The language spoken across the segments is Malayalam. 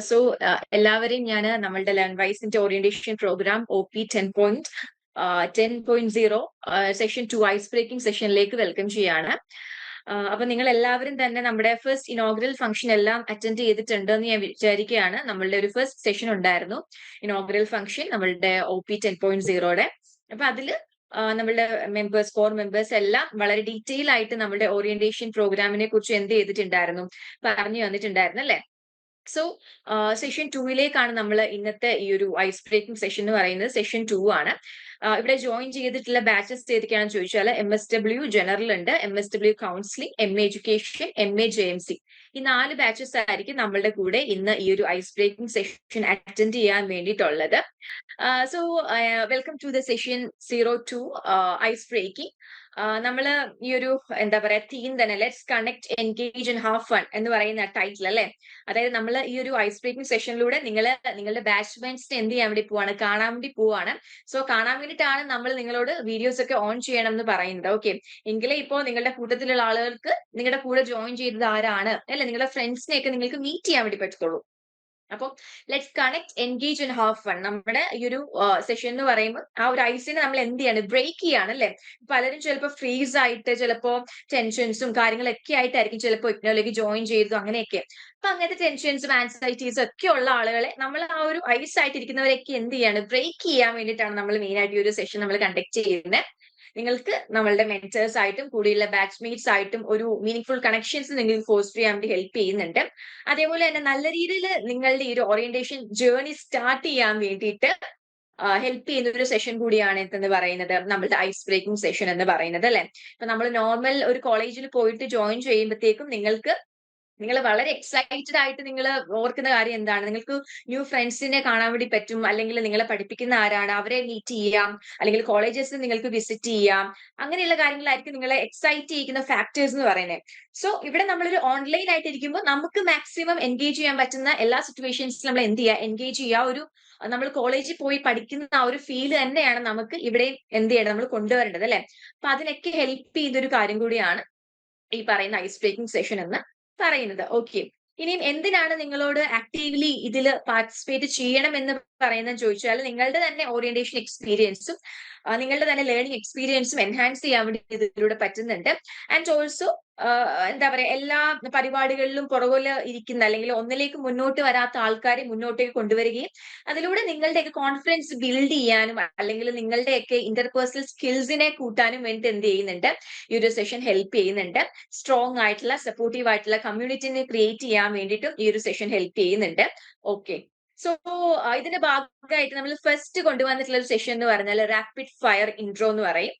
സോ എല്ലാവരെയും ഞാൻ നമ്മളുടെ ലേൺ വൈസിന്റെ orientation program OP10.0 session 2 ice breaking സെഷനിലേക്ക് വെൽക്കം ചെയ്യാണ്. അപ്പൊ നിങ്ങൾ എല്ലാവരും തന്നെ നമ്മുടെ ഫസ്റ്റ് ഇനോഗ്രൽ ഫംഗ്ഷൻ എല്ലാം അറ്റൻഡ് ചെയ്തിട്ടുണ്ടെന്ന് ഞാൻ വിചാരിക്കുകയാണ്. നമ്മളുടെ ഒരു ഫസ്റ്റ് സെഷൻ ഉണ്ടായിരുന്നു, ഇനോഗ്രൽ ഫംഗ്ഷൻ നമ്മളുടെ OP10.0യുടെ. അപ്പൊ അതില് നമ്മളുടെ കോർ മെമ്പേഴ്സ് എല്ലാം വളരെ ഡീറ്റെയിൽ ആയിട്ട് നമ്മുടെ ഓറിയന്റേഷൻ പ്രോഗ്രാമിനെ കുറിച്ച് എന്ത് ചെയ്തിട്ടുണ്ടായിരുന്നു, പറഞ്ഞു തന്നിട്ടുണ്ടായിരുന്നു അല്ലെ. സോ സെഷൻ 2ലേക്കാണ് നമ്മൾ ഇന്നത്തെ ഈ ഒരു ഐസ് ബ്രേക്കിംഗ് സെഷൻ എന്ന് പറയുന്നത്. സെഷൻ 2 ആണ്. ഇവിടെ ജോയിൻ ചെയ്തിട്ടുള്ള ബാച്ചസ് ഏതൊക്കെയാണെന്ന് ചോദിച്ചാൽ MSW ജനറൽ ഉണ്ട്, MSW counselling, MA education, MA JMC. ഈ 4 ബാച്ചസ് ആയിരിക്കും നമ്മളുടെ കൂടെ ഇന്ന് ഈ ഒരു ഐസ് ബ്രേക്കിംഗ് സെഷൻ അറ്റൻഡ് ചെയ്യാൻ വേണ്ടിയിട്ടുള്ളത്. So welcome to the session 02 ice breaking. നമ്മള് ഈ ഒരു എന്താ പറയാ തീം തന്നെ let's connect engage and have fun എന്ന് പറയുന്ന ടൈറ്റിൽ അല്ലെ. അതായത് നമ്മൾ ഈ ഒരു ഐസ് ബ്രേക്കിംഗ് സെഷനിലൂടെ നിങ്ങളുടെ ബാച്ച്മെന്റ്സിനെ എന്ത് ചെയ്യാൻ വേണ്ടി പോവാണ്, കാണാൻ വേണ്ടി പോവാണ്. സോ കാണാൻ വേണ്ടിയിട്ടാണ് നമ്മൾ നിങ്ങളോട് വീഡിയോസ് ഒക്കെ ഓൺ ചെയ്യണം എന്ന് പറയുന്നത്. ഓക്കെ, എങ്കിലേ ഇപ്പോ നിങ്ങളുടെ കൂട്ടത്തിലുള്ള ആളുകൾക്ക് നിങ്ങളുടെ കൂടെ ജോയിൻ ചെയ്തത് ആരാണ് അല്ലെ, നിങ്ങളുടെ ഫ്രണ്ട്സിനെയൊക്കെ നിങ്ങൾക്ക് മീറ്റ് ചെയ്യാൻ വേണ്ടി പറ്റത്തുള്ളൂ. അപ്പം let's connect engage and have fun നമ്മുടെ ഈ ഒരു സെഷൻ എന്ന് പറയുമ്പോൾ ആ ഒരു ഐസിനെ നമ്മൾ എന്ത് ചെയ്യാണ്, ബ്രേക്ക് ചെയ്യാണ് അല്ലെ. പലരും ചിലപ്പോൾ ഫ്രീസ് ആയിട്ട്, ചിലപ്പോ ടെൻഷൻസും കാര്യങ്ങളൊക്കെ ആയിട്ടായിരിക്കും ചിലപ്പോൾ ഇഗ്നോയിലേക്ക് ജോയിൻ ചെയ്തു അങ്ങനെയൊക്കെ. അപ്പൊ അങ്ങനത്തെ ടെൻഷൻസും ആൻസൈറ്റീസും ഒക്കെ ഉള്ള ആളുകളെ നമ്മൾ ആ ഒരു ഐസ് ആയിട്ട് ഇരിക്കുന്നവരൊക്കെ എന്ത് ചെയ്യാണ്, ബ്രേക്ക് ചെയ്യാൻ വേണ്ടിയിട്ടാണ് നമ്മൾ മെയിൻ ആയിട്ട് ഈ ഒരു സെഷൻ നമ്മൾ കണ്ടക്ട് ചെയ്യുന്നത്. നിങ്ങൾക്ക് നമ്മളുടെ മെന്റേഴ്സ് ആയിട്ടും കൂടിയുള്ള ബാച്ച്മേറ്റ്സ് ആയിട്ടും ഒരു മീനിങ് കണക്ഷൻസ് നിങ്ങൾക്ക് ഫോസ്റ്റർ ചെയ്യാൻ വേണ്ടി ഹെൽപ്പ് ചെയ്യുന്നുണ്ട്. അതേപോലെ തന്നെ നല്ല രീതിയിൽ നിങ്ങളുടെ ഈ ഒരു ഓറിയന്റേഷൻ ജേർണി സ്റ്റാർട്ട് ചെയ്യാൻ വേണ്ടിയിട്ട് ഹെൽപ്പ് ചെയ്യുന്ന ഒരു സെഷൻ കൂടിയാണ് എന്ന് പറയുന്നത് നമ്മളുടെ ഐസ് ബ്രേക്കിംഗ് സെഷൻ എന്ന് പറയുന്നത് അല്ലെ. ഇപ്പൊ നമ്മൾ നോർമൽ ഒരു കോളേജിൽ പോയിട്ട് ജോയിൻ ചെയ്യുമ്പോഴത്തേക്കും നിങ്ങൾ വളരെ എക്സൈറ്റഡ് ആയിട്ട് നിങ്ങൾ ഓർക്കുന്ന കാര്യം എന്താണ്, നിങ്ങൾക്ക് ന്യൂ ഫ്രണ്ട്സിനെ കാണാൻ വേണ്ടി പറ്റും, അല്ലെങ്കിൽ നിങ്ങളെ പഠിപ്പിക്കുന്ന ആരാണ് അവരെ മീറ്റ് ചെയ്യാം, അല്ലെങ്കിൽ കോളേജസിൽ നിങ്ങൾക്ക് വിസിറ്റ് ചെയ്യാം. അങ്ങനെയുള്ള കാര്യങ്ങളായിരിക്കും നിങ്ങളെ എക്സൈറ്റ് ചെയ്യിക്കുന്ന ഫാക്ടേഴ്സ് എന്ന് പറയുന്നത്. സോ ഇവിടെ നമ്മളൊരു ഓൺലൈൻ ആയിട്ട് ഇരിക്കുമ്പോൾ നമുക്ക് മാക്സിമം എൻഗേജ് ചെയ്യാൻ പറ്റുന്ന എല്ലാ സിറ്റുവേഷൻസിലും നമ്മൾ എന്ത് ചെയ്യുക, എൻഗേജ് ചെയ്യുക. ഒരു നമ്മൾ കോളേജിൽ പോയി പഠിക്കുന്ന ആ ഒരു ഫീൽ തന്നെയാണ് നമുക്ക് ഇവിടെ എന്ത് ചെയ്യണം, നമ്മൾ കൊണ്ടുവരേണ്ടത് അല്ലെ. അപ്പൊ അതിനൊക്കെ ഹെൽപ്പ് ചെയ്യുന്ന ഒരു കാര്യം കൂടിയാണ് ഈ പറയുന്ന ഐസ് ബ്രേക്കിംഗ് സെഷൻ എന്ന് പറയുന്നത്. ഓക്കെ, ഇനിയും എന്തിനാണ് നിങ്ങളോട് ആക്റ്റീവ്ലി ഇതിൽ പാർട്ടിസിപ്പേറ്റ് ചെയ്യണം എന്ന് പറയുന്നത് ചോദിച്ചാൽ, നിങ്ങളുടെ തന്നെ ഓറിയന്റേഷൻ എക്സ്പീരിയൻസും നിങ്ങളുടെ തന്നെ ലേണിംഗ് എക്സ്പീരിയൻസും എൻഹാൻസ് ചെയ്യാൻ വേണ്ടി ഇതിലൂടെ പറ്റുന്നുണ്ട്. ആൻഡ് ഓൾസോ എന്താ പറയാ, എല്ലാ പരിപാടികളിലും പുറകോല് ഇരിക്കുന്ന അല്ലെങ്കിൽ ഒന്നിലേക്ക് മുന്നോട്ട് വരാത്ത ആൾക്കാരെ മുന്നോട്ടേക്ക് കൊണ്ടുവരികയും അതിലൂടെ നിങ്ങളുടെയൊക്കെ കോൺഫിഡൻസ് ബിൽഡ് ചെയ്യാനും അല്ലെങ്കിൽ നിങ്ങളുടെയൊക്കെ ഇന്റർപേഴ്സണൽ സ്കിൽസിനെ കൂട്ടാനും വേണ്ടി എന്ത് ചെയ്യുന്നുണ്ട്, ഈ ഒരു സെഷൻ ഹെൽപ്പ് ചെയ്യുന്നുണ്ട്. സ്ട്രോങ് ആയിട്ടുള്ള സപ്പോർട്ടീവ് ആയിട്ടുള്ള കമ്മ്യൂണിറ്റിനെ ക്രിയേറ്റ് ചെയ്യാൻ വേണ്ടിയിട്ടും ഈ ഒരു സെഷൻ ഹെൽപ്പ് ചെയ്യുന്നുണ്ട്. ഓക്കെ, സോ ഇതിന്റെ ഭാഗമായിട്ട് നമ്മൾ ഫസ്റ്റ് കൊണ്ടുവന്നിട്ടുള്ള ഒരു സെഷൻ എന്ന് പറഞ്ഞാൽ റാപ്പിഡ് ഫയർ ഇൻട്രോ എന്ന് പറയും.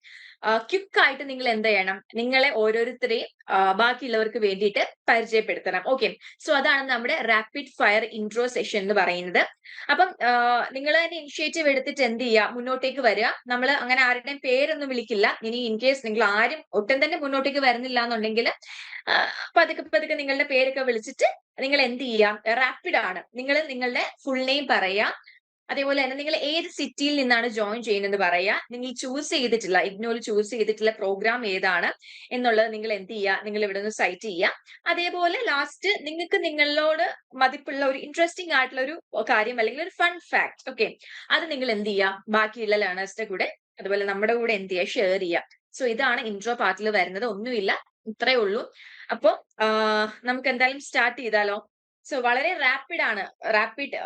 ക്വിക്ക് ആയിട്ട് നിങ്ങൾ എന്ത് ചെയ്യണം, നിങ്ങളെ ഓരോരുത്തരെയും ബാക്കിയുള്ളവർക്ക് വേണ്ടിയിട്ട് പരിചയപ്പെടുത്തണം. ഓക്കെ, സോ അതാണ് നമ്മുടെ റാപ്പിഡ് ഫയർ ഇൻട്രോ സെഷൻ എന്ന് പറയുന്നത്. അപ്പം നിങ്ങൾ തന്നെ ഇനിഷ്യേറ്റീവ് എടുത്തിട്ട് എന്ത് ചെയ്യുക, മുന്നോട്ടേക്ക് വരിക. നമ്മൾ അങ്ങനെ ആരുടെയും പേരൊന്നും വിളിക്കില്ല. ഇനി ഇൻ കേസ് നിങ്ങൾ ആരും ഒട്ടും തന്നെ മുന്നോട്ടേക്ക് വരുന്നില്ല എന്നുണ്ടെങ്കിൽ പതുക്കെ പതുക്കെ നിങ്ങളുടെ പേരൊക്കെ വിളിച്ചിട്ട് നിങ്ങൾ എന്ത് ചെയ്യാം, റാപ്പിഡ് ആണ്, നിങ്ങൾ നിങ്ങളുടെ ഫുൾ നെയിം പറയാ. അതേപോലെ തന്നെ നിങ്ങൾ ഏത് സിറ്റിയിൽ നിന്നാണ് ജോയിൻ ചെയ്യുന്നത് പറയാ. നിങ്ങൾ ചൂസ് ചെയ്തിട്ടുള്ള ഇഗ്നോയിൽ ചൂസ് ചെയ്തിട്ടുള്ള പ്രോഗ്രാം ഏതാണ് എന്നുള്ളത് നിങ്ങൾ എന്ത് ചെയ്യുക, നിങ്ങൾ ഇവിടെ നിന്ന് സൈറ്റ് ചെയ്യുക. അതേപോലെ ലാസ്റ്റ് നിങ്ങൾക്ക് നിങ്ങളോട് മതിപ്പുള്ള ഒരു ഇൻട്രസ്റ്റിംഗ് ആയിട്ടുള്ള ഒരു കാര്യം അല്ലെങ്കിൽ ഒരു ഫൺ ഫാക്ട്, ഓക്കെ, അത് നിങ്ങൾ എന്ത് ചെയ്യുക, ബാക്കിയുള്ള ലേണേഴ്സിന്റെ കൂടെ അതുപോലെ നമ്മുടെ കൂടെ എന്ത് ചെയ്യുക, ഷെയർ ചെയ്യുക. സോ ഇതാണ് ഇൻട്രോ പാർട്ടിൽ വരുന്നത്. ഒന്നുമില്ല, ഇത്രേ ഉള്ളൂ. അപ്പൊ നമുക്ക് എന്തായാലും സ്റ്റാർട്ട് ചെയ്താലോ. സോ വളരെ റാപ്പിഡ് ആണ്. റാപ്പിഡ്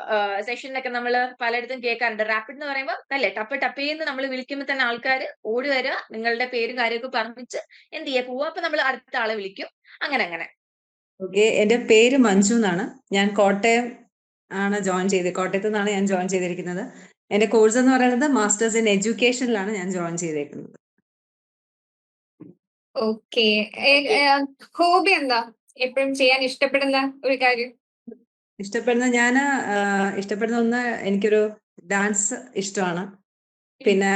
സെഷനിലൊക്കെ നമ്മൾ പലയിടത്തും കേൾക്കാറുണ്ട്. റാപ്പിഡ് എന്ന് പറയുമ്പോൾ അല്ലെ, ടപ്പേന്ന് നമ്മൾ വിളിക്കുമ്പോൾ തന്നെ ആൾക്കാർ ഓടി വരിക, നിങ്ങളുടെ പേരും കാര്യമൊക്കെ പറഞ്ഞിട്ട് എന്ത് ചെയ്യാ പോവുക. അപ്പൊ നമ്മൾ അടുത്ത ആളെ വിളിക്കും, അങ്ങനെ അങ്ങനെ. ഓക്കെ, എന്റെ പേര് മഞ്ജു എന്നാണ്. ഞാൻ കോട്ടയം ആണ് കോട്ടയത്ത് നിന്നാണ് ഞാൻ ജോയിൻ ചെയ്തിരിക്കുന്നത്. എന്റെ കോഴ്സ് എന്ന് പറയുന്നത് മാസ്റ്റേഴ്സ് ഇൻ എഡ്യൂക്കേഷനിലാണ് ഞാൻ ജോയിൻ ചെയ്തേക്കുന്നത്. ഓക്കെ, ഹോബി എന്താ, എപ്പോഴും ചെയ്യാൻ ഇഷ്ടപ്പെടുന്ന ഒരു കാര്യം? ഇഷ്ടപ്പെടുന്ന ഒന്ന്, എനിക്കൊരു ഡാൻസ് ഇഷ്ടമാണ്. പിന്നെ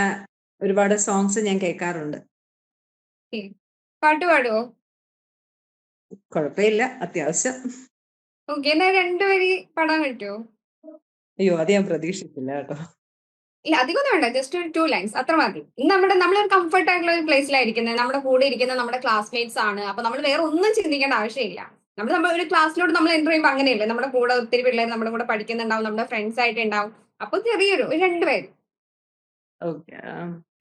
ഒരുപാട് സോങ്സ് ഞാൻ കേൾക്കാറുണ്ട്. പാട്ട് പാടുവോ? കുഴപ്പമില്ല, അത്യാവശ്യം. ഓക്കെ, എന്നാ രണ്ടുപേരി പാടാൻ പറ്റുമോ? അയ്യോ, അത് ഞാൻ പ്രതീക്ഷിച്ചില്ല കേട്ടോ. ഇല്ല, അധികമൊന്നും വേണ്ട, ജസ്റ്റ് ഒരു 2 ലൈൻസ് അത്ര മതി. നമ്മളൊരു കംഫർട്ട് ആയിട്ടുള്ള ഒരു പ്ലേസിലായിരിക്കുന്നത്, നമ്മുടെ കൂടെ ഇരിക്കുന്ന നമ്മുടെ ക്ലാസ്മേറ്റ്സ് ആണ്. അപ്പൊ നമ്മൾ വേറെ ഒന്നും ചിന്തിക്കേണ്ട ആവശ്യമില്ല. നമ്മൾ ഒരു ക്ലാസ്സിലോട്ട് നമ്മൾ എൻ്റർ ചെയ്യുമ്പോൾ അങ്ങനെയല്ലേ, നമ്മുടെ കൂടെ ഒത്തിരി പിള്ളേർ നമ്മുടെ കൂടെ പഠിക്കുന്നുണ്ടാവും, നമ്മുടെ ഫ്രണ്ട്സ് ആയിട്ട് ഉണ്ടാവും. അപ്പൊ ചെറിയൊരു രണ്ടുപേര്. ഓക്കെ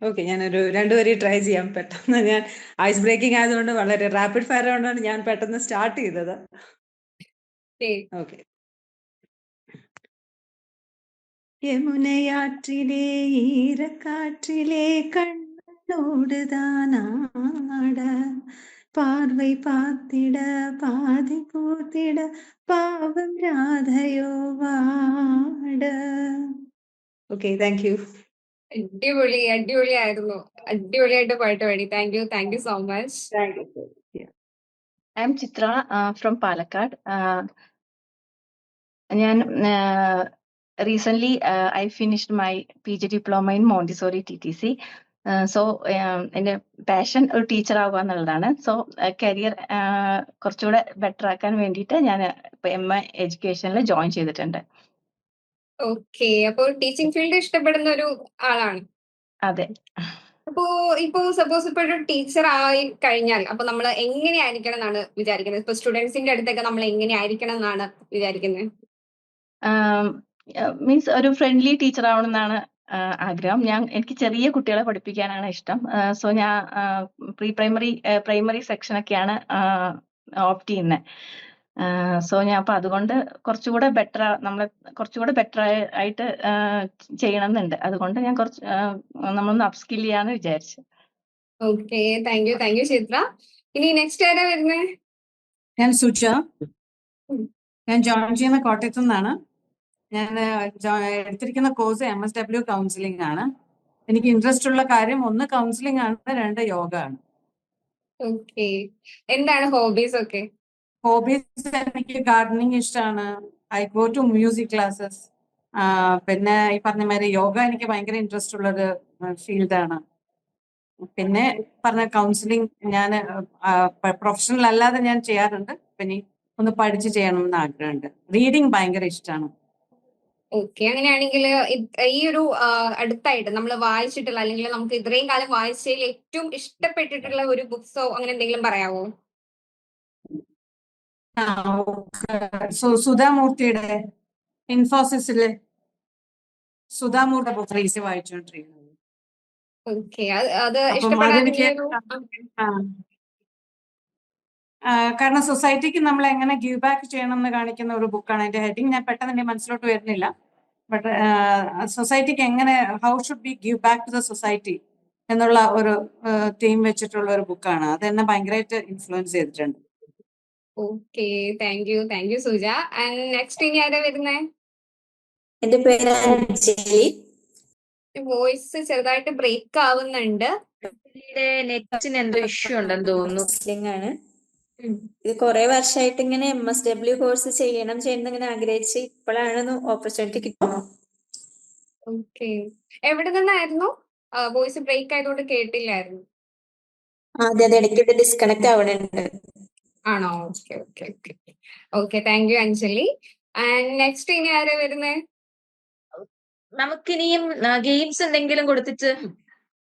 ഓക്കെ, ഞാനൊരു രണ്ടുപേരെയും ട്രൈ ചെയ്യാം. പെട്ടെന്ന് ഞാൻ ഐസ് ബ്രേക്കിംഗ് ആയതുകൊണ്ട് വളരെ റാപ്പിഡ് ഫയർ കൊണ്ടാണ് ഞാൻ പെട്ടെന്ന് സ്റ്റാർട്ട് ചെയ്തത്. ഓക്കെ. യമുനയാற்றிலே ஈரக்காற்றிலே கண்ணோடுதான் ஆட பார்வை பார்த்திட பாதி பூத்திட பாவம் രാധയോ വാട. Okay, thank you. അടിപൊളിയായിരുന്നു. അടിപൊളിയായിട്ട് പാട്ട് പാടി. Thank you so much. Thank you. I'm Chitra from Palakkad. ഞാൻ recently I finished my PG diploma in Montessori TTC. So എൻ്റെ പാഷൻ ഒരു ടീച്ചർ ആവുക എന്നുള്ളതാണ്. സോ കരിയർ കുറച്ചുകൂടെ ബെറ്റർ ആക്കാൻ വേണ്ടിയിട്ട് ഞാൻ ഇപ്പൊ MA എഡ്യൂക്കേഷനിൽ ജോയിൻ ചെയ്തിട്ടുണ്ട്. ഓക്കെ, അപ്പോൾ ടീച്ചിങ് ഫീൽഡ് ഇഷ്ടപ്പെടുന്ന ഒരു ആളാണ്. അതെ. ഇപ്പോ സപ്പോസ് ഇപ്പൊ ഒരു ടീച്ചർ ആയി കഴിഞ്ഞാൽ അപ്പൊ നമ്മൾ എങ്ങനെയായിരിക്കണം എന്നാണ് വിചാരിക്കുന്നത്? ഇപ്പൊ സ്റ്റുഡൻസിന്റെ അടുത്തൊക്കെ നമ്മൾ എങ്ങനെയായിരിക്കണം എന്നാണ് വിചാരിക്കുന്നത്? മീൻസ് ഒരു ഫ്രണ്ട്ലി ടീച്ചർ ആവണമെന്നാണ് ആഗ്രഹം. എനിക്ക് ചെറിയ കുട്ടികളെ പഠിപ്പിക്കാനാണ് ഇഷ്ടം. സോ ഞാൻ പ്രൈമറി സെക്ഷനൊക്കെയാണ് ഓപ്റ്റ് ചെയ്യുന്നത്. സോ ഞാൻ അപ്പൊ അതുകൊണ്ട് കുറച്ചുകൂടെ ബെറ്റർ ആയിട്ട് ചെയ്യണം എന്നുണ്ട്. അതുകൊണ്ട് ഞാൻ നമ്മളൊന്ന് അപ്സ്കിൽ ചെയ്യാന്ന് വിചാരിച്ചു. ഓക്കെ, താങ്ക് യു ചിത്ര. ഇനി നെക്സ്റ്റ് ആരാ വരുന്നത്? ഞാൻ സുജ. ഞാൻ ജോയിൻ ചെയ്യുന്ന കോട്ടയത്തു നിന്നാണ്. ഞാൻ എടുത്തിരിക്കുന്ന കോഴ്സ് MSW കൗൺസിലിംഗ് ആണ്. എനിക്ക് ഇൻട്രസ്റ്റ് ഉള്ള കാര്യം ഒന്ന് കൗൺസിലിംഗ് ആണ്, രണ്ട് യോഗ ആണ്. ഓക്കെ, എന്താണ് ഹോബീസ് ഒക്കെ? ഹോബീസ് എനിക്ക് ഗാർഡനിങ് ഇഷ്ടമാണ്. I go to music classes. പിന്നെ ഈ പറഞ്ഞ മാതിരി യോഗ എനിക്ക് ഭയങ്കര ഇൻട്രസ്റ്റ് ഉള്ളൊരു ഫീൽഡാണ്. പിന്നെ പറഞ്ഞ കൗൺസിലിംഗ് ഞാൻ പ്രൊഫഷണൽ അല്ലാതെ ഞാൻ ചെയ്യാറുണ്ട്. പിന്നെ ഒന്ന് പഠിച്ച് ചെയ്യണമെന്ന് ആഗ്രഹമുണ്ട്. റീഡിങ് ഭയങ്കര ഇഷ്ടമാണ്. ഓക്കെ, അങ്ങനെയാണെങ്കിൽ ഈ ഒരു അടുത്തായിട്ട് നമ്മൾ വായിച്ചിട്ടുള്ള അല്ലെങ്കിൽ നമുക്ക് ഇത്രയും കാലം വായിച്ചതിൽ ഏറ്റവും ഇഷ്ടപ്പെട്ടിട്ടുള്ള ഒരു ബുക്സോ അങ്ങനെ എന്തെങ്കിലും പറയാമോ? സുധാമൂർത്തിയുടെ ഇൻഫോസിസിലെ സുധാമൂർത്തിയുടെ ബുക്ക് റീസ് വായിച്ചുകൊണ്ടിരിക്കുന്നത്. ഓക്കെ, അത് അപ്പം അതെനിക്ക് കാരണം സൊസൈറ്റിക്ക് നമ്മൾ എങ്ങനെ ഗീവ് ബാക്ക് ചെയ്യണം എന്ന് കാണിക്കുന്ന ഒരു ബുക്കാണ്. അതിന്റെ ഹെഡിങ് ഞാൻ പെട്ടെന്ന് എന്റെ മനസ്സിലോട്ട് വരുന്നില്ല. ബട്ട് സൊസൈറ്റിക്ക് എങ്ങനെ how should be give back to the society എന്നുള്ള ഒരു തീം വെച്ചിട്ടുള്ള ഒരു ബുക്കാണ്. അത് എന്നെ ഭയങ്കരമായിട്ട് ഇൻഫ്ലുവൻസ് ചെയ്തിട്ടുണ്ട്. Okay, thank U Suja. And next ഇനി ആരാ വരുന്നേ? എന്റെ പേര് അഞ്ജലി. വോയിസ് ചെറുതായിട്ട് ബ്രേക്ക് ആവുന്നുണ്ട്. നെറ്റിന് എന്തോ ഇഷ്യൂ ഉണ്ടെന്ന് തോന്നുന്നു. കൗൺസിലിംഗ് ആണ്. ഇത് കുറെ വർഷമായിട്ട് ഇങ്ങനെ MSW കോഴ്സ് ചെയ്യണമെന്ന് ആഗ്രഹിച്ച് ഇപ്പോഴാണ് ഓപ്പർച്യൂണിറ്റി കിട്ടുന്നത്. ഓക്കെ, എവിടെ നിന്നായിരുന്നു? വോയിസ് ബ്രേക്ക് ആയതുകൊണ്ട് കേട്ടില്ലായിരുന്നു. അതെ, ഇടയ്ക്ക് ഡിസ്കണക്ട് ആവണുണ്ട്. ആണോ? Okay, thank U Anjali. And next ഇനി ആരാ വരുന്നേ? നമുക്കിനിയും ഗെയിംസ് എന്തെങ്കിലും കൊടുത്തിട്ട്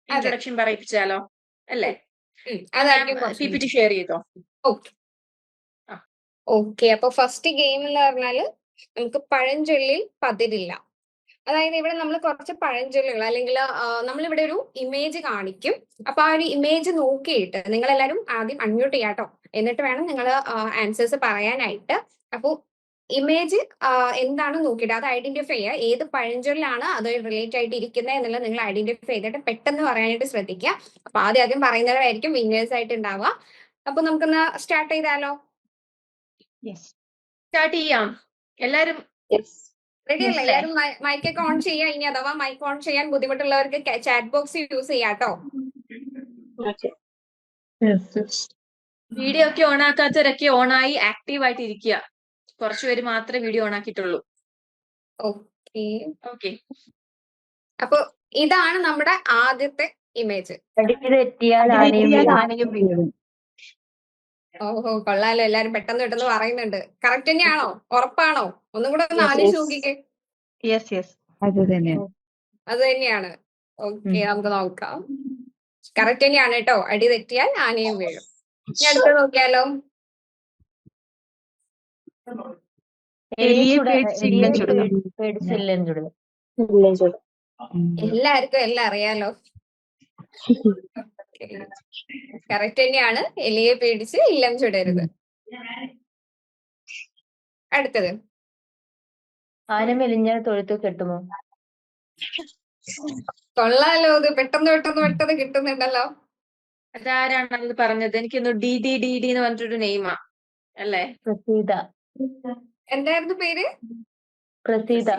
ഇൻട്രൊഡക്ഷൻ പറയിപ്പിച്ചാലോ അല്ലേ? PPT ഷെയർ ചെയ്തോ? ഓക്കെ, അപ്പൊ ഫസ്റ്റ് ഗെയിം എന്ന് പറഞ്ഞാല് നമുക്ക് പഴഞ്ചൊല്ലിൽ പതിരില്ല. അതായത് ഇവിടെ നമ്മൾ കുറച്ച് പഴഞ്ചൊല്ലുകൾ അല്ലെങ്കിൽ നമ്മളിവിടെ ഒരു ഇമേജ് കാണിക്കും. അപ്പൊ ആ ഒരു ഇമേജ് നോക്കിയിട്ട് നിങ്ങൾ എല്ലാവരും ആദ്യം അൺമ്യൂട്ട് ചെയ്യാട്ടോ, എന്നിട്ട് വേണം നിങ്ങൾ ആൻസേഴ്സ് പറയാനായിട്ട്. അപ്പോൾ ഇമേജ് എന്താണ് നോക്കിയിട്ട് അത് ഐഡന്റിഫൈ ചെയ്യുക. ഏത് പഴഞ്ചൊല്ലാണ് അത് റിലേറ്റ് ആയിട്ട് ഇരിക്കുന്നത് എന്നുള്ളത് നിങ്ങൾ ഐഡന്റിഫൈ ചെയ്തിട്ട് പെട്ടെന്ന് പറയാനായിട്ട് ശ്രദ്ധിക്കുക. അപ്പൊ ആദ്യം പറയുന്നവരായിരിക്കും വിന്നേഴ്സ് ആയിട്ട് ഉണ്ടാവുക. അപ്പൊ നമുക്കൊന്ന് സ്റ്റാർട്ട് ചെയ്താലോ? സ്റ്റാർട്ട് ചെയ്യാം. എല്ലാരും റെഡി അല്ലേ? എല്ലാവരും മൈക്കൊക്കെ ഓൺ ചെയ്യാം. ഇനി അഥവാ മൈക്ക് ഓൺ ചെയ്യാൻ ബുദ്ധിമുട്ടുള്ളവർക്ക് ചാറ്റ് ബോക്സ് യൂസ് ചെയ്യാട്ടോ. വീഡിയോ ഒക്കെ ഓൺ ആക്കാത്തവരൊക്കെ ഓണായി ആക്റ്റീവ് ആയിട്ട് ഇരിക്കുക. കുറച്ചുപേര് മാത്രമേ വീഡിയോ ഓൺ ആക്കിയിട്ടുള്ളൂ. ഓക്കെ, അപ്പൊ ഇതാണ് നമ്മുടെ ആദ്യത്തെ ഇമേജ്. ഓഹോ, കൊള്ളാലോ, എല്ലാരും പെട്ടെന്ന് പറയുന്നുണ്ട്. കറക്റ്റ് തന്നെയാണോ? ഉറപ്പാണോ? ഒന്നും കൂടെ ഒന്ന് ആലോചിച്ച് നോക്കിക്കേ. അത് തന്നെയാണ്. ഓക്കെ, നമുക്ക് നോക്കാം. കറക്റ്റ് തന്നെയാണ് കേട്ടോ. അടി തെറ്റിയാൽ ആനയും വീഴും. ഇനി അടുത്ത് നോക്കിയാലോ? എലിയെ പേടിച്ച് ഇല്ലം ചുടുക. പേടിച്ചില്ലം ചുടുക. എല്ലാവർക്കും എല്ലാം അറിയാലോ. കറക്റ്റ് തന്നെയാണ്. എലിയെ പേടിച്ച് ഇല്ലം ചുടരുത്. അടുത്തത് ആന മെലിഞ്ഞാൽ തൊഴുത്ത് കെട്ടുമോ? കൊള്ളാലോ. ഇത് പെട്ടെന്ന് കിട്ടുന്നുണ്ടല്ലോ. അതാരാണ് അത് പറഞ്ഞത്? എനിക്കൊന്ന് ഡി ഡി ഡി ഡി എന്ന് പറഞ്ഞിട്ടൊരു നെയ്മാ അല്ലേ? പ്രസീത. എന്തായിരുന്നു പേര്? Praseetha.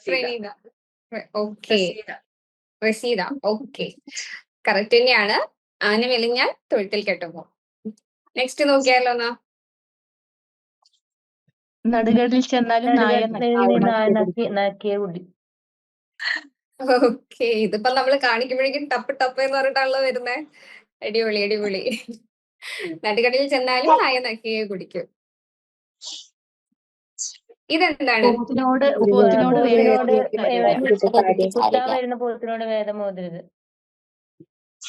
Praneetha. Okay. Praseetha. Raseeda. Okay, correct തന്നെയാണ്. ആന മെലിഞ്ഞാൽ തൊഴുത്തിൽ കെട്ടുമോ. നെക്സ്റ്റ് നോക്കിയാലോ എന്നാ. നടുകടലിൽ ചെന്നാലും നായ നക്കിയ കുടി. ഓക്കെ, ഇതിപ്പോ നമ്മള് കാണിക്കുമ്പോഴേക്കും ടപ്പ് എന്ന് പറഞ്ഞിട്ടാണല്ലോ വരുന്നേ. അടിപൊളി. നടുകടലിൽ ചെന്നാലും നായ നക്കിയെ കുടിക്കും. ഇതെന്താണ്? പോത്തിനോട് കുത്താൻ വരുന്ന പോത്തിനോട് വേദം ഓതരുത്.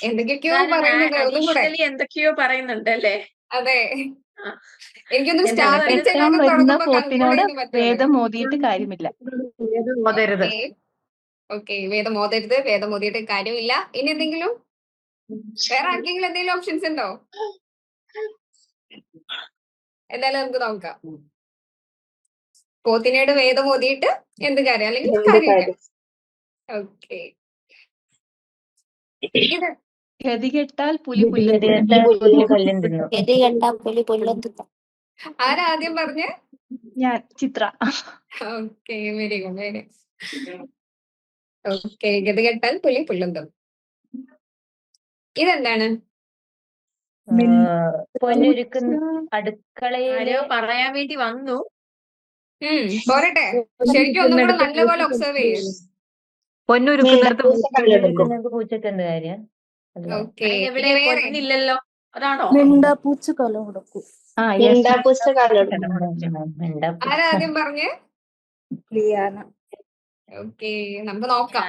എന്തൊക്കെയോ പറയുന്നുണ്ട്. ഒന്നും കൂടെ. എന്തൊക്കെയോ പറയുന്നുണ്ട് അല്ലേ? അതെ, എനിക്കൊന്നും എന്താണ് സ്റ്റാർട്ടിങ് വരുന്ന പോത്തിനോട് വേദം ഓതിയിട്ട് കാര്യമില്ല. ഓക്കെ, വേദം ഓതരുത്, വേദം ഓതിയിട്ട് കാര്യമില്ല. ഇനി എന്തെങ്കിലും വേറെ ആർക്കെങ്കിലും എന്തെങ്കിലും ഓപ്ഷൻസ് ഉണ്ടോ? എന്തായാലും നമുക്ക് നോക്കാം. പോത്തിനോട് വേദം ഓതിയിട്ട് എന്ത് കാര്യം, അല്ലെങ്കിൽ കാര്യമില്ല. ഓക്കെ, ഇത് ഗതികെട്ടാൽ പുലി പുല്ലും തിന്നും. ആരാദ്യം പറഞ്ഞേ? ഞാൻ, Chitra. Okay, very good. Okay, ഗതികെട്ടാൽ പുലി പുല്ലും തിന്നും. ഇതെന്താണ്? പൊന്നൊരുക്കുന്ന അടുക്കളയിലെ പറയാൻ വേണ്ടി വന്നു. പോരട്ടെ, ശരിക്കും ഒന്നും കൂടെ നല്ലപോലെ ഒബ്സർവ് ചെയ്യും. പൊന്നൊരുക്കുന്നത് പൂച്ചക്ക് എന്ത് കാര്യം? ഓക്കെ, എവിടെ പൊന്നില്ലല്ലോ, അതാണോ? ആരാദ്യം പറഞ്ഞേ? ഓക്കെ, നമുക്ക് നോക്കാം.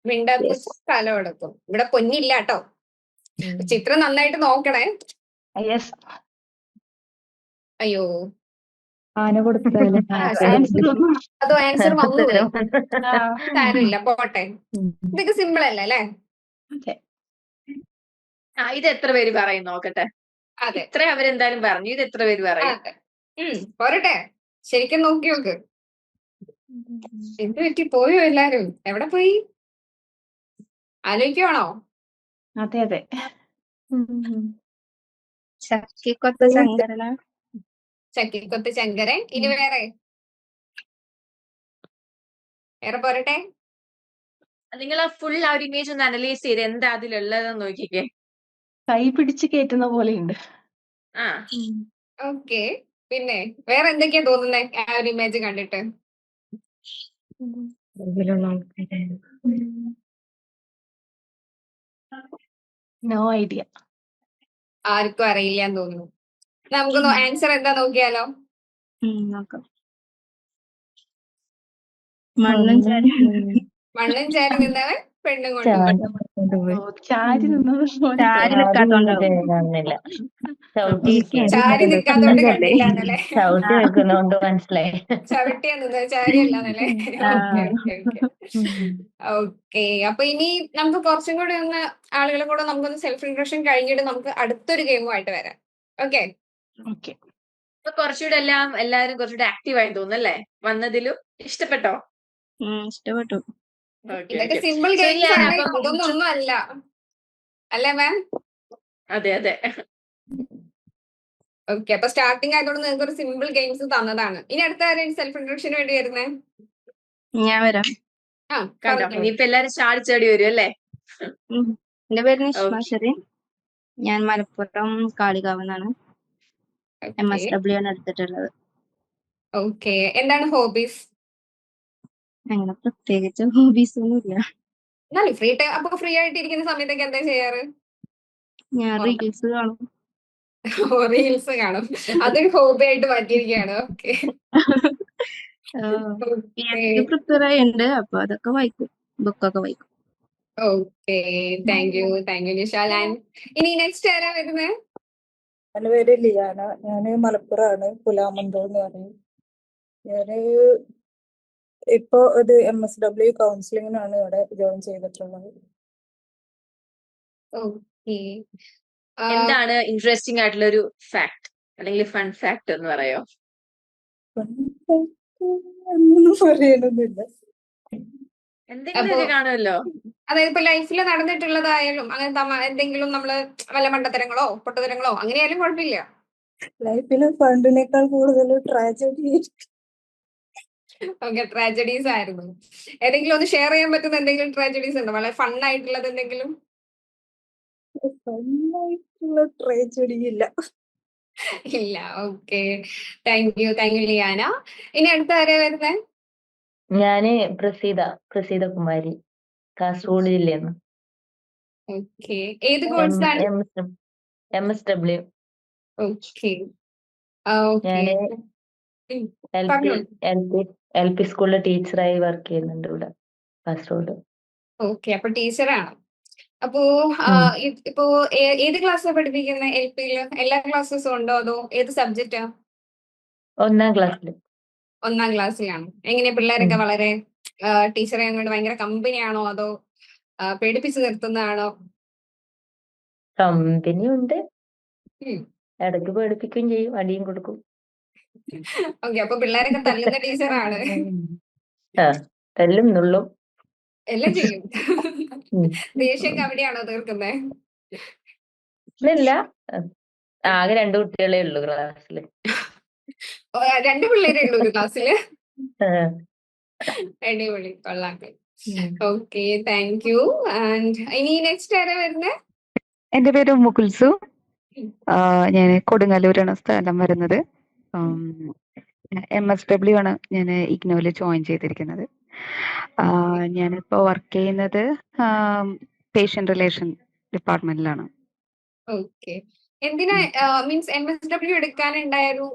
മിണ്ടാപ്പൂച്ച തല കൊടുക്കും. ഇവിടെ പൊന്നില്ല കേട്ടോ. ചിത്രം നന്നായിട്ട് നോക്കണേ. അയ്യോ, ആന കൊടുത്താലും അതോ ആൻസർ വന്നുപോയി. സാരമില്ല, പോട്ടെ. ഇതൊക്കെ സിമ്പിൾ അല്ലേ അല്ലേ? ഇത് എത്ര പേര് പറയും നോക്കട്ടെ. അതെ, ഇത്ര അവരെന്തായാലും പറഞ്ഞു. ഇത് എത്ര പേര് പറയും? പോരട്ടെ, ശരിക്കും നോക്കി നോക്ക്. എന്ത് പറ്റി, പോയോ എല്ലാരും? എവിടെ പോയി? ആലോചിക്കുവാണോ? അതെ. ചക്കിക്കൊത്ത് ശങ്കരൻ. ഇനി വേറെ പോരട്ടെ. നിങ്ങൾ ആ ഫുൾ ആ ഒരു ഇമേജ് ഒന്ന് അനലൈസ് ചെയ്ത് എന്താ അതിലുള്ളതെന്ന് നോക്കിക്കേ. കൈ പിടിച്ച് കയറ്റുന്ന പോലെയുണ്ട്. ഓക്കെ, പിന്നെ വേറെ എന്തൊക്കെയാ തോന്നുന്നേ ആ ഒരു ഇമേജ് കണ്ടിട്ട്? No idea. ആർക്കും അറിയില്ലാന്ന് തോന്നുന്നു. നമുക്ക് ആൻസർ എന്താ നോക്കിയാലോ? മണ്ണും ചാരി നിന്നവൻ പെണ്ണും കൊണ്ടുപോയി. ചാരി നിന്നത് ചാരി നിൽക്കാത്തോണ്ട് കണ്ടില്ല എന്നല്ലേ? ചവിട്ടി നിൽക്കുന്നോണ്ട് മനസ്സിലായി. ചവിട്ടിയാ നിന്നത്, ചാരിയല്ലാന്നല്ലേ? ഓക്കെ, അപ്പൊ ഇനി നമുക്ക് കുറച്ചും കൂടി ഒന്ന് ആളുകളെ കൂടെ നമുക്കൊന്ന് സെൽഫ് ഇൻട്രൊഡക്ഷൻ കഴിഞ്ഞിട്ട് നമുക്ക് അടുത്തൊരു ഗെയിമുമായിട്ട് വരാം. ഓക്കെ, കുറച്ചുകൂടെ എല്ലാരും കുറച്ചുകൂടെ ആക്റ്റീവ് ആയി തോന്നുന്നല്ലേ വന്നതിലും? ഇഷ്ടപ്പെട്ടോ? ഇഷ്ടപ്പെട്ടു. ഇതൊക്കെ സിമ്പിൾ ഗെയിംസ് ആണ്, ഇതൊന്നും അല്ല അല്ലേ മാം? അതെ. ഓക്കെ, അപ്പൊ സ്റ്റാർട്ടിങ് ആയതുകൊണ്ട് നിങ്ങൾക്ക് ഒരു സിമ്പിൾ ഗെയിംസ് തന്നതാണ്. ഇനി അടുത്ത ആരും സെൽഫ് ഇൻട്രൊഡക്ഷന് വേണ്ടി വരുന്നേ? ഞാൻ വരാം. ഇനിയിപ്പോ എല്ലാരും ചാടി വരും അല്ലേ? എന്റെ പേര് നിഷ്മ. ഞാൻ മലപ്പുറം കാളികാവ് നിന്നാണ്. MSW ആണ് എടുത്തിട്ടുള്ളത്. ഓക്കെ, എന്താണ് ഹോബീസ്? അങ്ങനെ പ്രത്യേകിച്ച് ഹോബീസ് ഒന്നുമില്ല. എന്നാലും ഫ്രീ ടൈം, അപ്പൊ ഫ്രീ ആയിട്ട് ഇരിക്കുന്ന സമയത്തൊക്കെ എന്താ ചെയ്യാറ്? ഞാൻ റീൽസ് കാണും. റീൽസ് കാണും, അതൊരു ഹോബി ആയിട്ട് മാറ്റിയിരിക്കുകയാണ്. ഓക്കെ, പ്രിപ്പയർ ചെയ്യുന്നുണ്ട്, അപ്പൊ അതൊക്കെ വായിക്കും, ബുക്കൊക്കെ വായിക്കും. Okay, thank U Nishal. ഇനി നെക്സ്റ്റ് ആരാ വരുന്നത്? എൻ്റെ പേര് ലിയാന. ഞാൻ മലപ്പുറമാണ്, പുലാമന്തോ എന്ന് പറയും. ഞാൻ ഇപ്പോൾ ഇത് MSW കൗൺസിലിങ്ങിനാണ് ഇവിടെ ജോയിൻ ചെയ്തിട്ടുള്ളത്. ഓക്കെ. എന്താണ് ഇൻട്രസ്റ്റിംഗ് ആയിട്ടുള്ള ഒരു ഫാക്ട് അല്ലെങ്കിൽ ഫൺ ഫാക്ട് എന്ന് പറയോ? ഒന്നും പറയണമെന്നില്ല. എന്തെങ്കിലും അപ്പൊ ഒക്കെ കാണുമല്ലോ. അതായത് ഇപ്പൊ ലൈഫിൽ നടന്നിട്ടുള്ളതായാലും അങ്ങനെ എന്തെങ്കിലും നമ്മള് വല്ല മണ്ടത്തരങ്ങളോ പൊട്ടത്തരങ്ങളോ അങ്ങനെയായാലും കുഴപ്പമില്ല. ലൈഫിൽ ഫണ്ടിനേക്കാൾ കൂടുതൽ ട്രാജഡി. ഓക്കെ, ട്രാജഡീസ് ആയിരുന്നു. ഏതെങ്കിലും ഒന്ന് ഷെയർ ചെയ്യാൻ പറ്റുന്ന എന്തെങ്കിലും ട്രാജഡീസ് ഉണ്ടോ? വളരെ ഫൺ ആയിട്ടുള്ളത് എന്തെങ്കിലും? ഫണ്ണായിട്ടുള്ള ട്രാജഡി ഇല്ല. ഇല്ല. ഓക്കെ, താങ്ക് യു ലിയാന. ഇനി അടുത്ത ആരാ വരുന്നേ? ഞാന് പ്രസീത കുമാരി, കാസർഗോഡ് ജില്ലയെന്ന്. ഓക്കെ, ഏത് കോഴ്സാണ്? MSW. Okay okay. ഞാന് പറഞ്ഞോളൂ. എൽ പി സ്കൂളിലെ ടീച്ചറായി വർക്ക് ചെയ്യുന്നുണ്ട് ഇവിടെ കാസർഗോഡ്. ഓക്കെ, അപ്പൊ ടീച്ചറാണ്. അപ്പോ ഇപ്പോ ഏത് ക്ലാസ്സിലാണ് പഠിപ്പിക്കുന്നത്? LP-യില് എല്ലാ ക്ലാസ്സസും ഉണ്ടോ അതോ ഏത് സബ്ജക്റ്റാ? 1ാം ക്ലാസ്സിൽ. 1ാം ക്ലാസ്സിലാണ്. എങ്ങനെ പിള്ളേരൊക്കെ വളരെ ടീച്ചറെ കൊണ്ട് ഭയങ്കര കമ്പനിയാണോ അതോ പേടിപ്പിച്ച് നിർത്തുന്നതാണോ? കമ്പനി ഉണ്ട്, ഉം. ഇടയ്ക്ക് പേടിപ്പിക്കുകയും ചെയ്യും, അടിയും കൊടുക്കും. ഓക്കെ, അപ്പൊ പിള്ളേരൊക്കെ തല്ലുന്ന ടീച്ചറാണ്. തല്ലും നുള്ളും എല്ലാം ചെയ്യും. ദേഷ്യമൊക്കെ അവിടെയാണോ തീർക്കുന്നത്? ഇല്ല, ആകെ 2 കുട്ടികളേ ഉള്ളൂ ക്ലാസ്സില്. 2 പിള്ളേരേ ഉള്ളൂ ഒരു ക്ലാസ്സില്? അടിപൊളി, കൊള്ളാം. Okay, thank U. ആൻഡ് ഇനി നെക്സ്റ്റ് ആരാ വരുന്നത്? എന്റെ പേര് മുകുൽസു. ഞാൻ കൊടുങ്ങല്ലൂരാണ് സ്ഥലം വരുന്നത്. MSW ആണ് ഞാൻ ഇഗ്നോയിൽ ജോയിൻ ചെയ്തിരിക്കുന്നത്. ഞാനിപ്പോ വർക്ക് ചെയ്യുന്നത് പേഷ്യന്റ് റിലേഷൻ ഡിപ്പാർട്ട്മെന്റിലാണ്. ഓക്കെ, എന്തിനാ മീൻസ് MSW എടുക്കാനുണ്ടായൊരു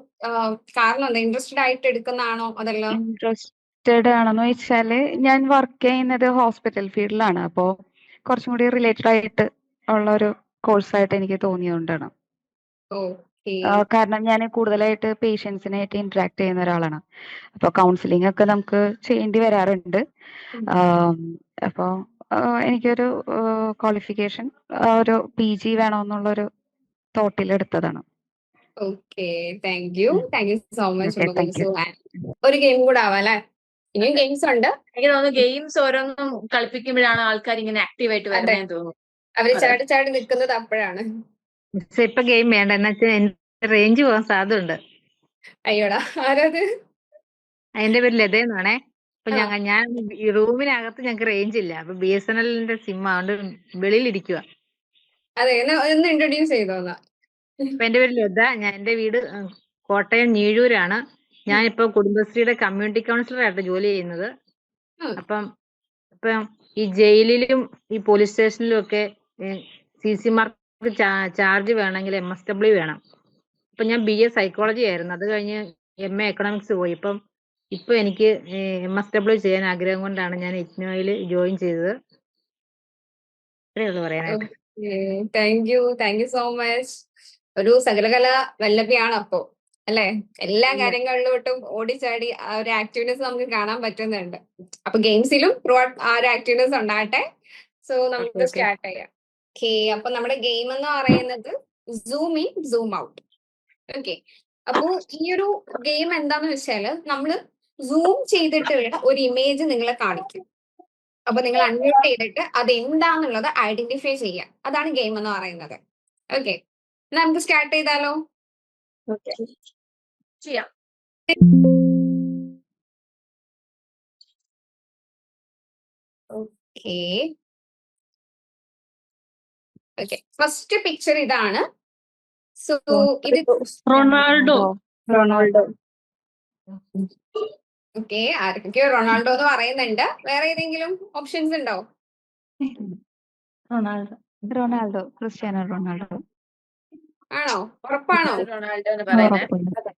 കാരണം എന്താ? ഇൻട്രസ്റ്റഡ് ആയിട്ട് എടുക്കുന്നതാണോ അതല്ല? ഇൻട്രസ്റ്റഡ് ആണെന്ന് വെച്ചാല് ഞാൻ വർക്ക് ചെയ്യുന്നത് ഹോസ്പിറ്റൽ ഫീൽഡിലാണ്. അപ്പോൾ കുറച്ചും കൂടി റിലേറ്റഡ് ആയിട്ട് ഉള്ള ഒരു കോഴ്സായിട്ട് എനിക്ക് തോന്നിയതുകൊണ്ടാണ്. ഓക്കെ. കാരണം ഞാൻ കൂടുതലായിട്ട് പേഷ്യൻസിനായിട്ട് ഇന്ററാക്ട് ചെയ്യുന്ന ഒരാളാണ്. അപ്പോൾ കൗൺസിലിംഗ് ഒക്കെ നമുക്ക് ചെയ്യേണ്ടി വരാറുണ്ട്. അപ്പോൾ എനിക്കൊരു ക്വാളിഫിക്കേഷൻ ഒരു PG വേണമെന്നുള്ളൊരു തോട്ടിൽ എടുത്തതാണ്. Okay, thank you so much. Okay, thank you. ഒരു ഗെയിം കൂടെ ആവാം അല്ലെ? ഇനിയും ഗെയിംസ് ഉണ്ട്. എനിക്ക് തോന്നുന്നു ഗെയിംസ് ഓരോന്നും കളിപ്പിക്കുമ്പോഴാണ് ആൾക്കാർ ഇങ്ങനെ ആക്റ്റീവ് ആയിട്ട് വരുന്നതെന്ന് തോന്നുന്നു. അവര് ചാടി ചാടി നിൽക്കുന്നത് അപ്പോഴാണ്. പക്ഷെ ഇപ്പൊ ഗെയിം വേണ്ട, എന്നാ റേഞ്ച് പോകാൻ സാധ്യതയുണ്ട്. അയ്യോടാ, ആരത്? അതിന്റെ പേര് ലതയെന്നാണേ. അപ്പൊ ഞാൻ ഈ റൂമിനകത്ത് ഞങ്ങൾക്ക് റേഞ്ച് ഇല്ല. അപ്പൊ BSNL-ന്റെ സിം അതുകൊണ്ട് വെളിയിലിരിക്കുക. അതെ, ഒന്ന് ഇൻട്രൊഡ്യൂസ് ചെയ്തോന്നാ. അപ്പൊ എന്റെ പേര് ലത. എന്റെ വീട് കോട്ടയം ഞീഴൂരാണ്. ഞാനിപ്പോ കുടുംബശ്രീയുടെ കമ്മ്യൂണിറ്റി കൗൺസിലറായിട്ട് ജോലി ചെയ്യുന്നത്. അപ്പം ഈ ജയിലിലും ഈ പോലീസ് സ്റ്റേഷനിലും ഒക്കെ CC മാർക്ക് ചാർജ് വേണമെങ്കിൽ MSW വേണം. അപ്പൊ ഞാൻ BA സൈക്കോളജി ആയിരുന്നു. അത് കഴിഞ്ഞ് MA എക്കണോമിക്സ് പോയി. ഇപ്പൊ എനിക്ക് MSW ചെയ്യാൻ ആഗ്രഹം കൊണ്ടാണ് ഞാൻ ഇഗ്നോയിൽ ജോയിൻ ചെയ്തത്. ഇത്രയേ ഉള്ളൂ പറയാനായിട്ട്. Thank you so much. ഒരു സകലകല വല്ലഭിയാണ് അപ്പോ അല്ലെ? എല്ലാ കാര്യങ്ങളിലോട്ടും ഓടിച്ചാടി ആ ഒരു ആക്റ്റീവ്നെസ് നമുക്ക് കാണാൻ പറ്റുന്നുണ്ട്. അപ്പൊ ഗെയിംസിലും ത്രൂ ഔട്ട് ആ ഒരു ആക്റ്റീവ്നെസ് ഉണ്ടാകട്ടെ. സോ നമുക്ക് സ്റ്റാർട്ട് ചെയ്യാം. ഓക്കെ, അപ്പൊ നമ്മുടെ ഗെയിം എന്ന് പറയുന്നത് zoom in zoom out. Okay, അപ്പോ ഈ ഒരു ഗെയിം എന്താന്ന് വെച്ചാല് നമ്മള് സൂം ചെയ്തിട്ടുള്ള ഒരു ഇമേജ് നിങ്ങളെ കാണിക്കും. അപ്പൊ നിങ്ങൾ അൺമ്യൂട്ട് ചെയ്തിട്ട് അത് എന്താന്നുള്ളത് ഐഡന്റിഫൈ ചെയ്യാം. അതാണ് ഗെയിം എന്ന് പറയുന്നത്. ഓക്കെ, നമുക്ക് സ്റ്റാർട്ട് ചെയ്താലോ? ഓക്കെ, ചെയ്യാം. ഓക്കെ, ഫസ്റ്റ് പിക്ചർ ഇതാണ്. സോ ഇത് റൊണാൾഡോ. ഓക്കെ, ആർക്കൊക്കെയോ റൊണാൾഡോ എന്ന് പറയുന്നുണ്ട്. വേറെ ഏതെങ്കിലും ഓപ്ഷൻസ് ഉണ്ടോ? Ronaldo, Cristiano Ronaldo. ആണോ? ഉറപ്പാണോ? റൊണാൾഡോ എന്ന് പറയുന്നത്.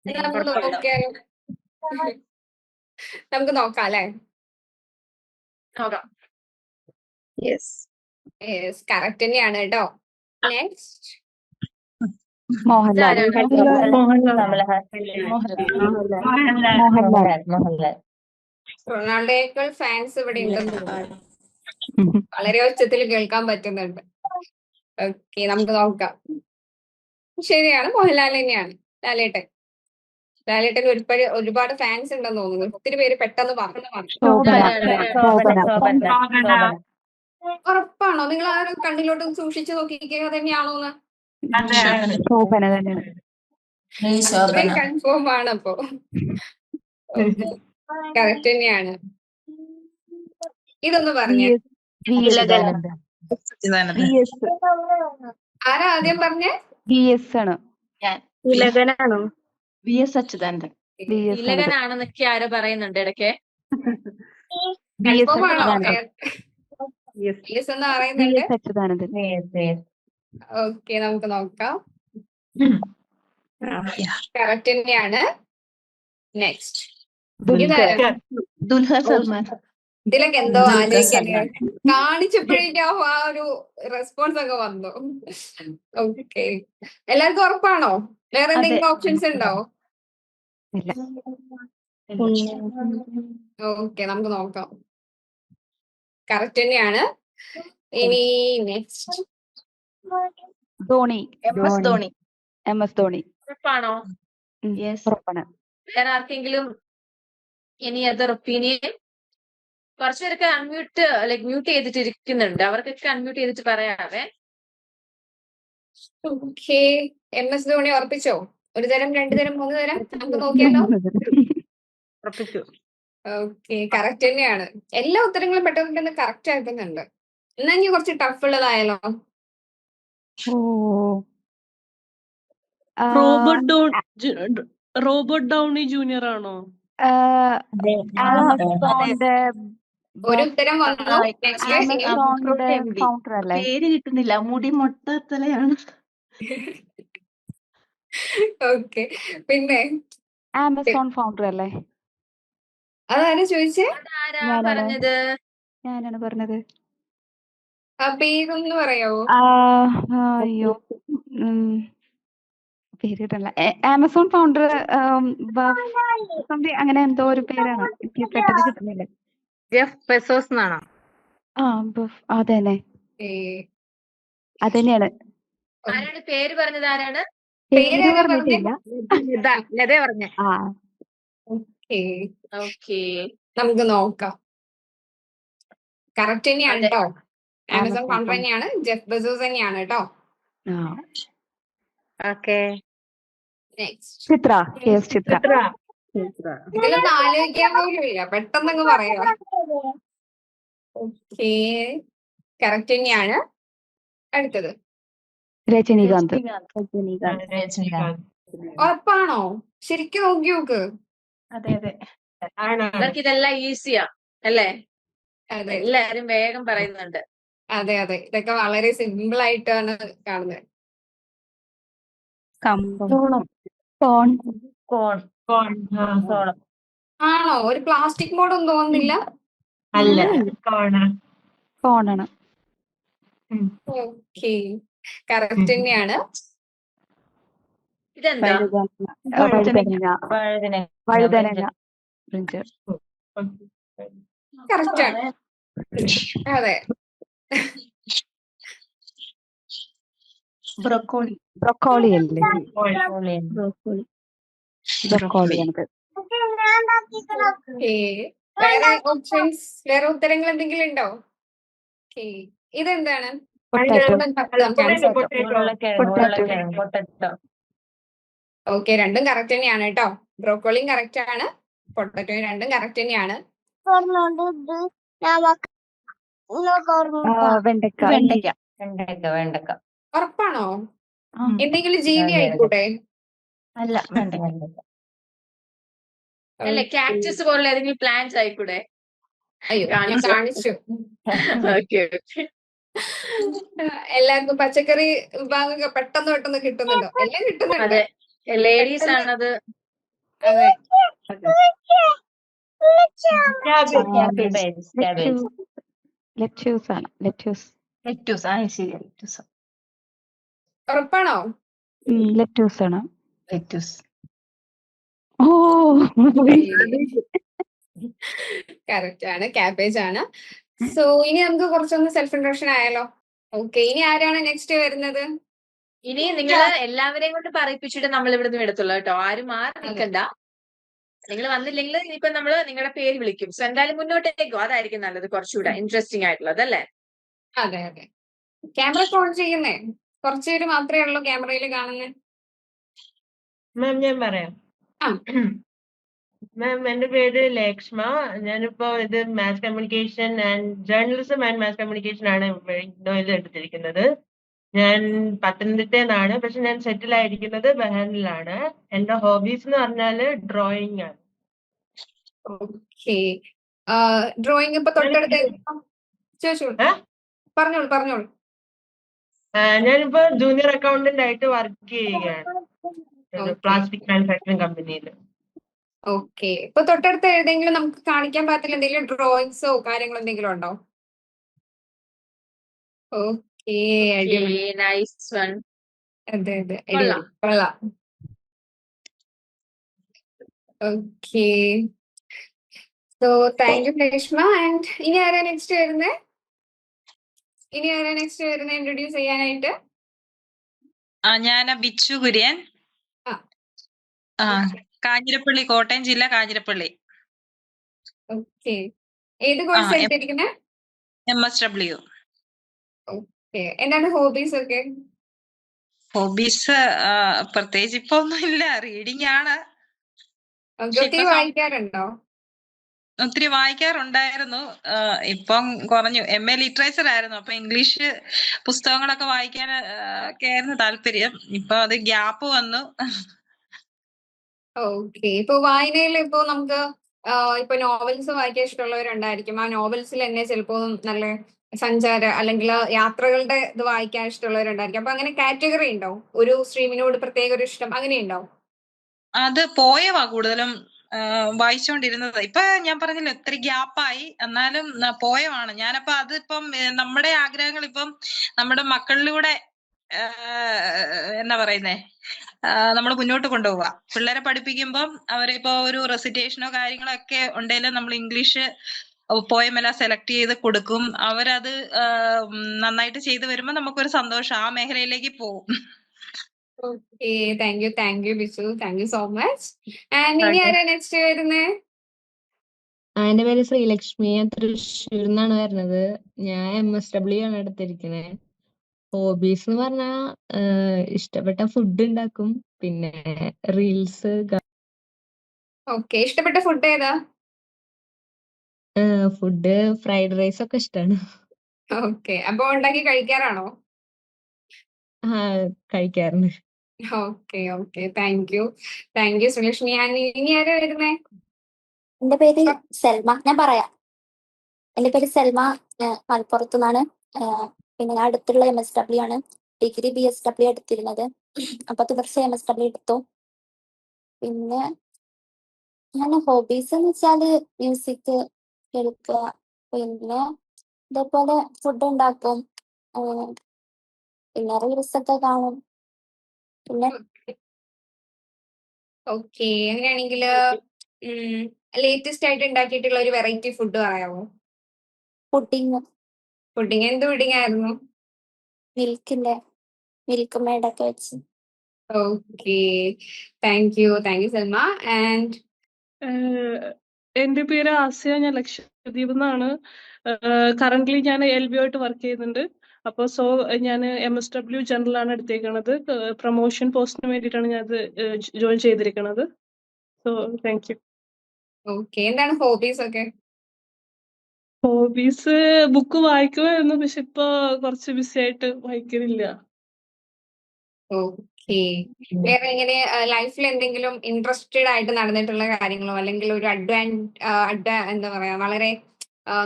നമുക്ക് നോക്കിയാലോ? നമുക്ക് നോക്കാം അല്ലെ? നോക്കാം. യെസ്, കറക്റ്റ് തന്നെയാണ് കേട്ടോ. നെക്സ്റ്റ് മോഹൻലാൽ. ഇതാരാണ്? മോഹൻലാൽ. റൊണാൾഡോയേക്കാൾ ഫാൻസ് ഇവിടെ ഉണ്ടെന്ന് തോന്നുന്നു. വളരെ ഉച്ചത്തിൽ കേൾക്കാൻ പറ്റുന്നുണ്ട്. ഓക്കെ, നമുക്ക് നോക്കാം. ശരിയാണ്, മോഹൻലാൽ തന്നെയാണ്. ലാലേട്ടന് ഒരുപാട് ഫാൻസ് ഉണ്ടെന്ന് തോന്നുന്നു. ഒത്തിരി പേര് പെട്ടെന്ന് പറഞ്ഞു. ഉറപ്പാണോ? നിങ്ങൾ ആ കണ്ണിലോട്ട് സൂക്ഷിച്ചു നോക്കിക്കുക തന്നെയാണോന്ന്? ശോഭന തന്നെയാണ്. കൺഫേം ആണ്. അപ്പോ കറക്റ്റ് തന്നെയാണ്. ഇതൊന്ന് പറഞ്ഞേ. ആരാ ആദ്യം പറഞ്ഞേ? VS ആണ്. തിലകനാണോ? VS അച്യുതാനന്ദൻ. തിലകനാണെന്നൊക്കെ ആരോ പറയുന്നുണ്ട് ഇടയ്ക്ക്. കൺഫേം ആണോ? VS എന്ന് പറയുന്നുണ്ട്. അച്യുതാനന്ദൻ. ഓക്കെ, നമുക്ക് നോക്കാം. കറക്റ്റ് തന്നെയാണ്. നെക്സ്റ്റ് ദുൽഖർ സൽമാൻ. ഇതിലൊക്കെ എന്തോ ആലോചിക്കല്ലേ, കാണിച്ചപ്പോഴേക്കും ആ ഒരു റെസ്പോൺസ് ഒക്കെ വന്നു. ഓക്കെ, എല്ലാവർക്കും ഉറപ്പാണോ? വേറെ എന്തെങ്കിലും ഓപ്ഷൻസ് ഉണ്ടോ? ഓക്കെ, നമുക്ക് നോക്കാം. കറക്റ്റ് തന്നെയാണ്. ഇനി നെക്സ്റ്റ് ധോണി. MS ധോണി. ഉറപ്പാണോ? ഉറപ്പാണ്. വേറെ ആർക്കെങ്കിലും ഇനി അതർ ഒപ്പീനിയൻ? കുറച്ചുപേരൊക്കെ മ്യൂട്ട് ചെയ്തിട്ട് ഇരിക്കുന്നുണ്ട്. അവർക്കൊക്കെ അൺമ്യൂട്ട് ചെയ്തിട്ട് പറയാവേ. ഓക്കെ, MS ധോണി ഉറപ്പിച്ചോ? ഒരു തരം, രണ്ടു തരം, മൂന്ന് തരം, നമുക്ക് നോക്കിയാലോ? ഉറപ്പിച്ചു. ഓക്കെ, കറക്റ്റ് തന്നെയാണ്. എല്ലാ ഉത്തരങ്ങളും പെട്ടെന്ന് കറക്റ്റ് ആക്കുന്നുണ്ട്. എന്നാ ഇനി കുറച്ച് ടഫ് ഉള്ളതായാലോ? റോബർട്ട് ഡൗണി ജൂനിയർ ആണോ? ഒരു ഉത്തരം വന്നു. പേര് കിട്ടുന്നില്ല. മുടി മൊട്ടത്തലയാണ്. ഓക്കെ, പിന്നെ ആമസോൺ ഫൗണ്ടർ അല്ലേ? അതാരാ ചോദിച്ചേ? പറഞ്ഞത്? ഞാനാണ് പറഞ്ഞത്. ആ പേരൊന്ന് പറയാവോ? അയ്യോ, പേര് കിട്ടല്ല. ആമസോൺ ഫൗണ്ടർ അങ്ങനെ എന്തോ ഒരു പേരാണ്, എനിക്ക് പെട്ടെന്ന് കിട്ടുന്നില്ല. ജെഫ് ബെസോസ് എന്നാണോ? അതന്നെ, അതന്നെയാണ്. ആരാണ് പേര് പറഞ്ഞത്? ആരാണ് പേര് പറഞ്ഞിട്ടില്ല. ലതേ പറഞ്ഞേ. ഓക്കെ, നമുക്ക് നോക്കാം. കറക്റ്റ് തന്നെയാണ് കേട്ടോ. ആമസോൺ ഫൗണ്ടർ തന്നെയാണ്. ജെഫ് ബെസോസ് തന്നെയാണ് കേട്ടോ. ഓക്കെ, ചിത്ര. ഇതിലൊന്നും ആലോചിക്കാൻ പോലും ഇല്ല, പെട്ടെന്നങ്ങ് പറയാ. ഓക്കെ, കറക്റ്റ് തന്നെയാണ്. അടുത്തത് രജനീകാന്ത്. ഉറപ്പാണോ? ശരിക്കും നോക്കി നോക്ക്. അതെ. അവർക്ക് ഇതെല്ലാം ഈസിയാ അല്ലേ? എല്ലാരും വേഗം പറയുന്നുണ്ട്. അതെ, ഇതൊക്കെ വളരെ സിമ്പിൾ ആയിട്ടാണ് കാണുന്നത്. ആണോ? ഒരു പ്ലാസ്റ്റിക് മോഡൊന്നും തോന്നുന്നില്ല. ഫോണാണ്. ഓക്കെ, കറക്റ്റ് തന്നെയാണ്. ഇതെന്താ? വഴുതനങ്ങ. കറക്റ്റ് ആണ്. അതെ, ബ്രൊക്കോളി അല്ലേ? ബ്രൊക്കോളിയാണത്. വേറെ ഓപ്ഷൻസ്, വേറെ ഉത്തരങ്ങൾ എന്തെങ്കിലും ഉണ്ടോ? ഇതെന്താണ്? ഓക്കെ, രണ്ടും കറക്റ്റ് തന്നെയാണ് കേട്ടോ. ബ്രോക്കോളിയും കറക്റ്റ് ആണ്, പൊട്ടറ്റോയും രണ്ടും കറക്റ്റ് തന്നെയാണ്. വെണ്ടക്ക. ഉറപ്പാണോ? എന്തെങ്കിലും ജീവി ആയിക്കൂടെ? അല്ലെ, കാക്ടസ് പോലുള്ള ഏതെങ്കിലും പ്ലാന്റ്സ് ആയിക്കൂടെ? അയ്യോ, ഞാൻ കാണിച്ചു. എല്ലാവർക്കും പച്ചക്കറി വിഭാഗമൊക്കെ പെട്ടെന്ന് കിട്ടുന്നുണ്ടോ? എല്ലാം കിട്ടുന്നുണ്ട്. ലേഡീസ് ആണത്. അതെ, ലെറ്റ്യൂസ്. ഉറപ്പാണോ? ലെറ്റൂസ് ആണ്. ലെറ്റൂസ്. ഓ കറക്റ്റ് ആണ്, കാബേജ് ആണ്. സോ ഇനി നമുക്ക് കുറച്ചൊന്ന് സെൽഫ് ഇൻട്രൊഡക്ഷൻ ആയാലോ? ഓക്കെ, ഇനി ആരാണ് നെക്സ്റ്റ് വരുന്നത്? ഇനി നിങ്ങള് എല്ലാവരെയും കൊണ്ട് പറയിപ്പിച്ചിട്ട് നമ്മൾ ഇവിടുന്ന് വിടത്തുള്ളൂ കേട്ടോ. ആരും മാറി അതെ നിൽക്കണ്ട. നിങ്ങൾ വന്നില്ലെങ്കിൽ ഇനിയിപ്പോ നമ്മള് നിങ്ങളുടെ പേര് വിളിക്കും. സോ എന്തായാലും മുന്നോട്ടേക്കോ, അതായിരിക്കും നല്ലത്, കുറച്ചുകൂടെ ഇൻട്രസ്റ്റിംഗ് ആയിട്ടുള്ളത് അല്ലേ? അതെ അതെ. ക്യാമറ ഒക്കെ ഓൺ ചെയ്യുന്നേ? കുറച്ചുപേര് മാത്രമേ ഉള്ളൂ ക്യാമറയിൽ കാണുന്നത്. മാം ഞാൻ പറയാം. ആ മാം എന്റെ പേര് ലക്ഷ്മ. ഞാനിപ്പോ ഇത് mass communication and journalism and mass communication ആണ് ഇഗ്നോയിൽ എടുത്തിരിക്കുന്നത്. ഞാൻ പത്തനംതിട്ടയിൽ നിന്നാണ്, പക്ഷെ ഞാൻ സെറ്റിൽ ആയിരിക്കുന്നത് ബഹ്റിനിലാണ്. എന്റെ ഹോബീസ് എന്ന് പറഞ്ഞാല് ഡ്രോയിങ് ആണ്. ഓക്കെ, ഡ്രോയിങ് ഇപ്പൊ തൊട്ടടുത്ത് ചോദിച്ചോളൂ, ഏ? പറഞ്ഞോളൂ പറഞ്ഞോളൂ. ഞാനിപ്പോ ജൂനിയർ അക്കൗണ്ടന്റ് ആയിട്ട് വർക്ക് ചെയ്യുകയാണ് ഒരു ഓക്കെ പ്ലാസ്റ്റിക് മാനുഫാക്ചറിങ് കമ്പനിയിൽ. ഓക്കെ, ഇപ്പൊ തൊട്ടടുത്ത് ഏതെങ്കിലും നമുക്ക് കാണിക്കാൻ പറ്റില്ല എന്തെങ്കിലും ഡ്രോയിങ്സോ കാര്യങ്ങളോ എന്തെങ്കിലും ഉണ്ടോ? ഓക്കെ, അടിപൊളി. Nice one. അതെ അതെ, അടിപൊളി, കൊള്ളാം. കൊള്ളാം. Okay, so thank you Reshma. And ഇനി ആരാ നെക്സ്റ്റ് വരുന്നത്? ഇൻട്രൊഡ്യൂസ് ചെയ്യാനായിട്ട്? ഞാൻ ബിച്ചു കുര്യൻ. ആ ആ, കാഞ്ഞിരപ്പള്ളി, കോട്ടയം ജില്ല കാഞ്ഞിരപ്പള്ളി. ഓക്കെ, ഏത് കോഴ്സ് എടുത്തിരിക്കുന്നത്? MSW. ഓക്കെ, എന്താണ് ഹോബീസ് ഒക്കെ? ഹോബീസ് പ്രത്യേകിച്ച് ഇപ്പൊ ഒന്നും ഇല്ല, റീഡിങ് ആണ്. പക്ഷെ ഒത്തിരി ഇപ്പൊ വായിക്കാറുണ്ടോ? ഒത്തിരി വായിക്കാറുണ്ടായിരുന്നു. ഇപ്പം കുറഞ്ഞു. MA ലിറ്ററേച്ചർ ആയിരുന്നു, അപ്പൊ ഇംഗ്ലീഷ് പുസ്തകങ്ങളൊക്കെ വായിക്കാൻ ഒക്കെ ആയിരുന്നു താല്പര്യം. ഇപ്പൊ അത് ഗ്യാപ്പ് വന്നു. ഓക്കെ, ഇപ്പൊ വായനയിൽ ഇപ്പൊ നമുക്ക് ഇപ്പൊ നോവൽസ് വായിക്കാൻ ഇഷ്ടമുള്ളവരുണ്ടായിരിക്കും. ആ നോവൽസിൽ തന്നെ ചിലപ്പോ നല്ല സഞ്ചാര അല്ലെങ്കിൽ യാത്രകളുടെ ഇത് വായിക്കാൻ ഇഷ്ടമുള്ളവരുണ്ടായിരിക്കും. അപ്പൊ അങ്ങനെ കാറ്റഗറി ഉണ്ടോ? ഒരു സ്ട്രീമിനോട് പ്രത്യേക ഒരു ഇഷ്ടം അങ്ങനെ ഉണ്ടോ? അത് പോയവാ കൂടുതലും വായിച്ചുകൊണ്ടിരുന്നത്. ഇപ്പൊ ഞാൻ പറഞ്ഞില്ല, ഒത്തിരി ഗ്യാപ്പായി. എന്നാലും പോയവാണ് ഞാനപ്പോ. അതിപ്പം നമ്മുടെ ആഗ്രഹങ്ങൾ ഇപ്പം നമ്മുടെ മക്കളിലൂടെ എന്നാ പറയുന്നേ, നമ്മൾ മുന്നോട്ട് കൊണ്ടുപോവുക. പിള്ളേരെ പഠിപ്പിക്കുമ്പം അവരിപ്പോ ഒരു റെസിറ്റേഷനോ കാര്യങ്ങളോ ഒക്കെ ഉണ്ടെങ്കിലും നമ്മൾ ഇംഗ്ലീഷ് പോയമെല്ലാം സെലക്ട് ചെയ്ത് കൊടുക്കും. അവരത് നന്നായിട്ട് ചെയ്തു വരുമ്പോ നമുക്കൊരു സന്തോഷം, ആ മേഖലയിലേക്ക് പോകും. Okay, thank U Bichu, thank you so much. And ഇനി ആരാ നെക്സ്റ്റ് വരുന്നേ? എന്റെ പേര് ശ്രീലക്ഷ്മി. ഞാൻ തൃശ്ശൂരിൽ നിന്നാണ് വരുന്നത്. ഞാൻ MSW ആണ് എടുത്തിരിക്കുന്നത്. ഹോബീസ് എന്ന് പറഞ്ഞാ ഇഷ്ടപ്പെട്ട ഫുഡ് ഉണ്ടാക്കും, പിന്നെ റീൽസ്. ഓക്കെ, ഇഷ്ടപ്പെട്ട ഫുഡ് ഏതാ? ഫുഡ് ഫ്രൈഡ് റൈസ് ഒക്കെ ഇഷ്ടമാണ്. ഓക്കെ, അപ്പൊ ഉണ്ടാക്കി കഴിക്കാറാണോ? കഴിക്കാറുണ്ട്. Okay, thank U Sreelakshmi. ഇനി ആരാ വരുന്നേ? എന്റെ പേര് സെൽമ. ഞാൻ പറയാം. എന്റെ പേര് സെൽമ. മലപ്പുറത്തു നിന്നാണ്. പിന്നെ ഞാൻ അടുത്തുള്ള MSW ആണ്. ഡിഗ്രി BSW എടുത്തിരുന്നത്. 10 വർഷം MSW എടുത്തു. പിന്നെ ഞാൻ ഹോബീസ് എന്ന് വെച്ചാല് മ്യൂസിക് കേൾക്കുക, പിന്നെ ഇതേപോലെ ഫുഡ് ഉണ്ടാക്കും, പിന്നെ റീൽസ് ഒക്കെ കാണും. പിന്നെ ഓക്കെ, അങ്ങനെയാണെങ്കിൽ ലേറ്റസ്റ്റ് ആയിട്ട് ഉണ്ടാക്കിയിട്ടുള്ള ഒരു വെറൈറ്റി ഫുഡ് പറയാമോ? പുഡിങ്. എന്ത് പുഡിങ് ആയിരുന്നു? മിൽക്ക് മേഡൊക്കെ വെച്ച്. Okay, thank U Salma. And എന്റെ പേര് ആസിയ. ഞാൻ ലക്ഷദ്വീപ് നിന്നാണ്. കറന്റ്ലി ഞാൻ LBO ആയിട്ട് വർക്ക് ചെയ്യുന്നുണ്ട്. അപ്പൊ ഞാൻ MSW ജനറൽ ആണ് എടുത്തേക്കണത്. പ്രൊമോഷൻ പോസ്റ്റിന് വേണ്ടിയിട്ടാണ് ഞാൻ അത് ജോയിൻ ചെയ്തിരിക്കുന്നത്. So thank you. ഓക്കെ, എന്താണ് ഹോബീസ് ഒക്കെ? ഹോബീസ് ബുക്ക് വായിക്കുമായിരുന്നു, പക്ഷെ ഇപ്പൊ കുറച്ച് ബിസി ആയിട്ട് വായിക്കുന്നില്ല. ഓക്കെ, വേറെ എങ്ങനെ ലൈഫിൽ എന്തെങ്കിലും ഇൻട്രസ്റ്റഡ് ആയിട്ട് നടന്നിട്ടുള്ള കാര്യങ്ങളോ അല്ലെങ്കിൽ ഒരു എന്താ പറയാ, വളരെ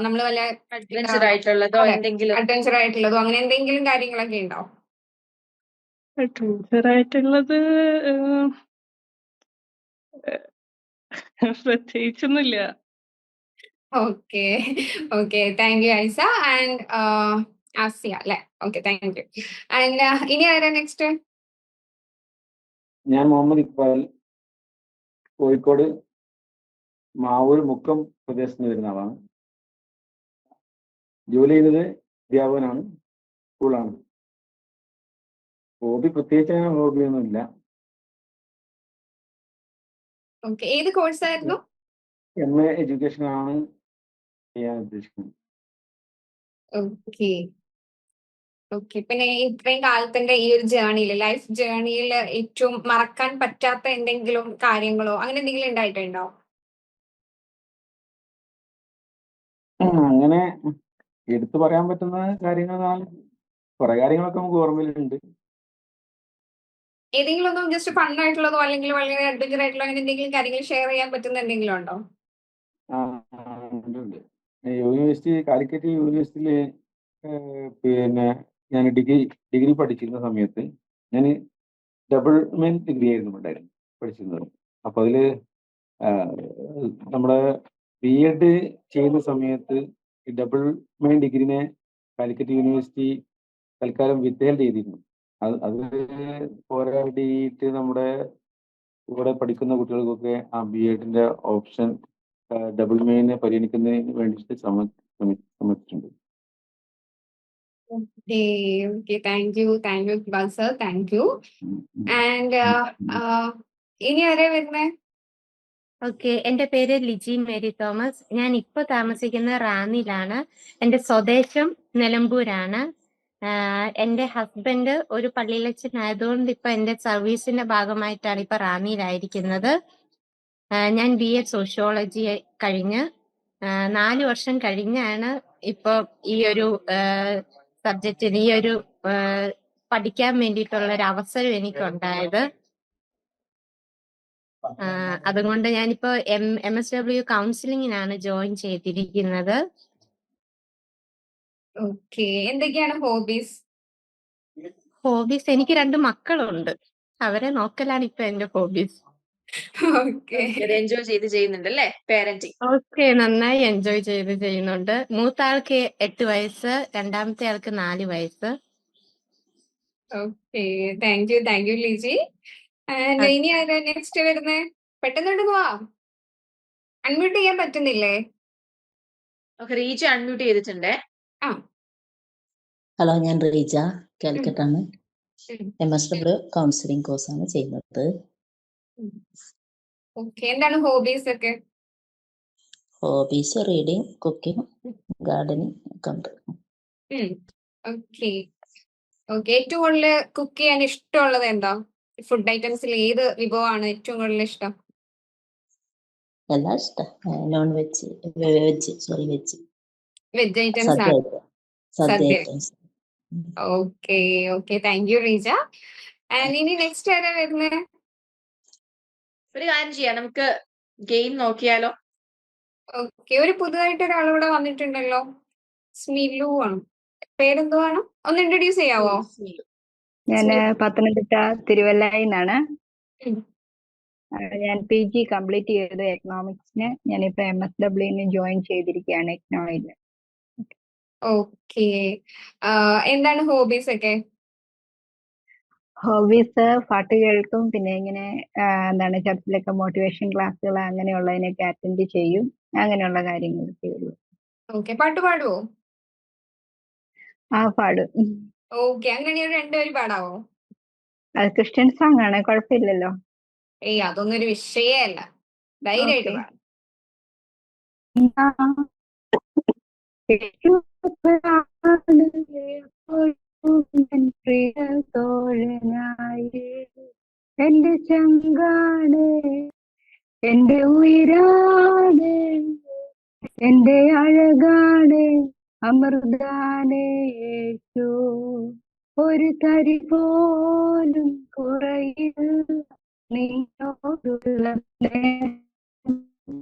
നമ്മൾ വല്ല അഡ്വഞ്ചർ ആയിട്ടുള്ളതോ എന്തെങ്കിലും? അഡ്വഞ്ചർ ആയിട്ടുള്ളതോ അങ്ങനെ എന്തെങ്കിലും കാര്യങ്ങളൊക്കെ ഉണ്ടോ? അഡ്വഞ്ചർ ആയിട്ടുള്ളത് പ്രത്യേകിച്ചൊന്നുമില്ല. Okay, thank you Aisa. And Asiya അല്ലെ? Okay, thank U. ആൻഡ് ഇനി ആരാ നെക്സ്റ്റ്? ഞാൻ മുഹമ്മദ് ഇക്ബാൽ, കോഴിക്കോട് മാവൂർ മുക്കം പ്രദേശത്ത് നിന്ന് വരുന്ന ആളാണ്. ജോലി ചെയ്യുന്നത് അധ്യാപകനാണ്, സ്കൂളാണ്. ഹോബി പ്രത്യേകിച്ച് അങ്ങനെ ഹോബിയൊന്നുമില്ല. ഓക്കെ, ഏത് കോഴ്സ് ആയിരുന്നു? MA എഡ്യൂക്കേഷൻ ആണ് ചെയ്യാൻ ഉദ്ദേശിക്കുന്നത്. Okay okay. പിന്നെ ഇത്രയും കാലത്തിന്റെ ഈ ഒരു ജേർണിയിൽ, ലൈഫ് ജേർണിയിൽ ഏറ്റവും മറക്കാൻ പറ്റാത്ത എന്തെങ്കിലും കാര്യങ്ങളോ അങ്ങനെ എന്തെങ്കിലും ഉണ്ടായിട്ടുണ്ടോ? അങ്ങനെ എടുത്തു പറയാൻ പറ്റുന്ന കാര്യങ്ങൾ കുറെ കാര്യങ്ങളൊക്കെ നമുക്ക് ഓർമ്മയിലുണ്ട്. ഏതെങ്കിലും ഒന്നും ജസ്റ്റ് ഫൺ ആയിട്ടുള്ളതോ അല്ലെങ്കിൽ വളരെ അഡ്വഞ്ചർ ആയിട്ടുള്ള അങ്ങനെ എന്തെങ്കിലും കാര്യങ്ങൾ ഷെയർ ചെയ്യാൻ പറ്റുന്ന എന്തെങ്കിലും ഉണ്ടോ? ഉണ്ട്. യൂണിവേഴ്സിറ്റി, കാലിക്കറ്റ് യൂണിവേഴ്സിറ്റിയില് പിന്നെ ഞാൻ ഡിഗ്രി പഠിച്ചിരുന്ന സമയത്ത് ഞാൻ ഡബിൾ മെയിൻ ഡിഗ്രി ആയിരുന്നു ഉണ്ടായിരുന്നു പഠിച്ചിരുന്നത്. അപ്പൊ അതില് നമ്മുടെ BEd ചെയ്യുന്ന സമയത്ത് ഈ ഡബിൾ മെയിൻ ഡിഗ്രിനെ കാലിക്കറ്റ് യൂണിവേഴ്സിറ്റി തൽക്കാലം വിത്ത്ഹെൽഡ് ചെയ്തിരുന്നു. അത് പോരാടിയിട്ട് നമ്മുടെ ഇവിടെ പഠിക്കുന്ന കുട്ടികൾക്കൊക്കെ ആ BEdന്റെ ഓപ്ഷൻ ഡബിൾ മെയിനെ പരിഗണിക്കുന്നതിന് വേണ്ടിയിട്ട് ശ്രമിച്ചിട്ടുണ്ട്. Okay, thank U Iqbal sir, thank you. And ഇനി ആരാ വരുന്നേ? ഓക്കെ, എൻ്റെ പേര് ലിജി മേരി തോമസ്. ഞാൻ ഇപ്പോൾ താമസിക്കുന്നത് റാന്നിയിലാണ്. എൻ്റെ സ്വദേശം നിലമ്പൂരാണ്. എൻ്റെ ഹസ്ബൻഡ് ഒരു പള്ളിയിലച്ചൻ ആയതുകൊണ്ട് ഇപ്പൊ എൻ്റെ സർവീസിന്റെ ഭാഗമായിട്ടാണ് ഇപ്പൊ റാന്നിയിലായിരിക്കുന്നത്. ഞാൻ BA സോഷ്യോളജി കഴിഞ്ഞ് 4 വർഷം കഴിഞ്ഞാണ് ഇപ്പൊ ഈ ഒരു സബ്ജക്റ്റിന് ഈ ഒരു പഠിക്കാൻ വേണ്ടിയിട്ടുള്ള ഒരു അവസരം എനിക്കുണ്ടായത്. അതുകൊണ്ട് ഞാനിപ്പോ MSW കൗൺസിലിങ്ങിനാണ് ജോയിൻ ചെയ്തിരിക്കുന്നത്. ഓക്കെ, എന്തൊക്കെയാണ് ഹോബീസ്? എനിക്ക് 2 മക്കളുണ്ട്, അവരെ നോക്കലാണ് ഇപ്പൊ എന്റെ ഹോബീസ്. ഓക്കെ എൻജോയ് ചെയ്ത് ചെയ്യുന്നുണ്ട് അല്ലേ പാരന്റിങ്? ഓക്കെ, നന്നായി എൻജോയ് ചെയ്ത് ചെയ്യുന്നുണ്ട്. മൂത്ത ആൾക്ക് 8 വയസ്സ്, രണ്ടാമത്തെ ആൾക്ക് 4 വയസ്സ്. Okay, thank you Liji. And ഇനി ആരാ നെക്സ്റ്റ് വരുന്നേ? പെട്ടെന്ന് പോവാ. അൺമ്യൂട്ട് ചെയ്യാൻ പറ്റുന്നില്ലേ? ഓക്കെ, റീജ അൺമ്യൂട്ട് ചെയ്തിട്ടുണ്ടേ. ഹലോ, ഞാൻ റീജ, കാലിക്കറ്റ് ആണ്. MSW കൗൺസിലിംഗ് കോഴ്സാണ് ചെയ്യുന്നത്. ഓക്കെ, എന്താണ് ഹോബീസ് ഒക്കെ? ഹോബീസ് റീഡിങ്, കുക്കിംഗ്, ഗാർഡനിങ് ഒക്കെ ഉണ്ട്. Okay okay. ഏറ്റവും കൂടുതൽ കുക്ക് ചെയ്യാൻ ഇഷ്ടമുള്ളത് എന്താ? ഫുഡ് ഐറ്റംസിൽ ഏത് വിഭവമാണ് ഏറ്റവും കൂടുതൽ ഇഷ്ടം? എല്ലാം ഇഷ്ടം. നോൺ വെജ്, വെജ് ഐറ്റംസ് സദ്യ ആണ്. സദ്യ items. Okay, thank you Reeja. And ഇനി നെക്സ്റ്റ് ആരാ വരുന്നേ? ഒരു കാര്യം ചെയ്യാം, നമുക്ക് ഗെയിം നോക്കിയാലോ? ഓക്കെ, ഒരു പുതുതായിട്ട് ഒരാളിവിടെ വന്നിട്ടുണ്ടല്ലോ, സ്മിലു ആണ്. പേരെന്തുവാണ്? ഒന്ന് ഇൻട്രൊഡ്യൂസ് ചെയ്യാവോ? ഞാൻ പത്തനംതിട്ട തിരുവല്ലയിന്നാണ്. ഞാൻ PG കംപ്ലീറ്റ് ചെയ്തു എക്കണോമിക്സിന്. ഞാനിപ്പോ MSW ജോയിൻ ചെയ്തിരിക്കുകയാണ് എക്കണോയിൽ. ഓക്കെ, എന്താണ് ഹോബീസ് ഒക്കെ? ഹോബീസ് പാട്ട് കേൾക്കും, പിന്നെ ഇങ്ങനെ എന്താണ് ചർച്ചിലൊക്കെ മോട്ടിവേഷൻ ക്ലാസ്സുകൾ അങ്ങനെയുള്ളതിനൊക്കെ അറ്റൻഡ് ചെയ്യും. അങ്ങനെയുള്ള കാര്യങ്ങളൊക്കെ ഉള്ളൂ. ഓക്കെ, പാട്ട് പാടുവോ? പാടും. ഓക്കെ, അങ്ങനെയാണെങ്കിൽ രണ്ടുപേരും പാടാവോ? അത് ക്രിസ്ത്യൻ സോങ് ആണ്, കുഴപ്പമില്ലല്ലോ. ഏയ്, അതൊന്നും ഒരു വിഷയേ അല്ല, ധൈര്യമായിട്ട് പാടാം. എന്റെ ചങ്കാണ്, എന്റെ ഉയരാണ്, എന്റെ അഴകാണ്, അമൃതാനേ യേശു. ഒരു കരി പോലും കുറയില്ല നിന്നോടുള്ള സ്നേഹം.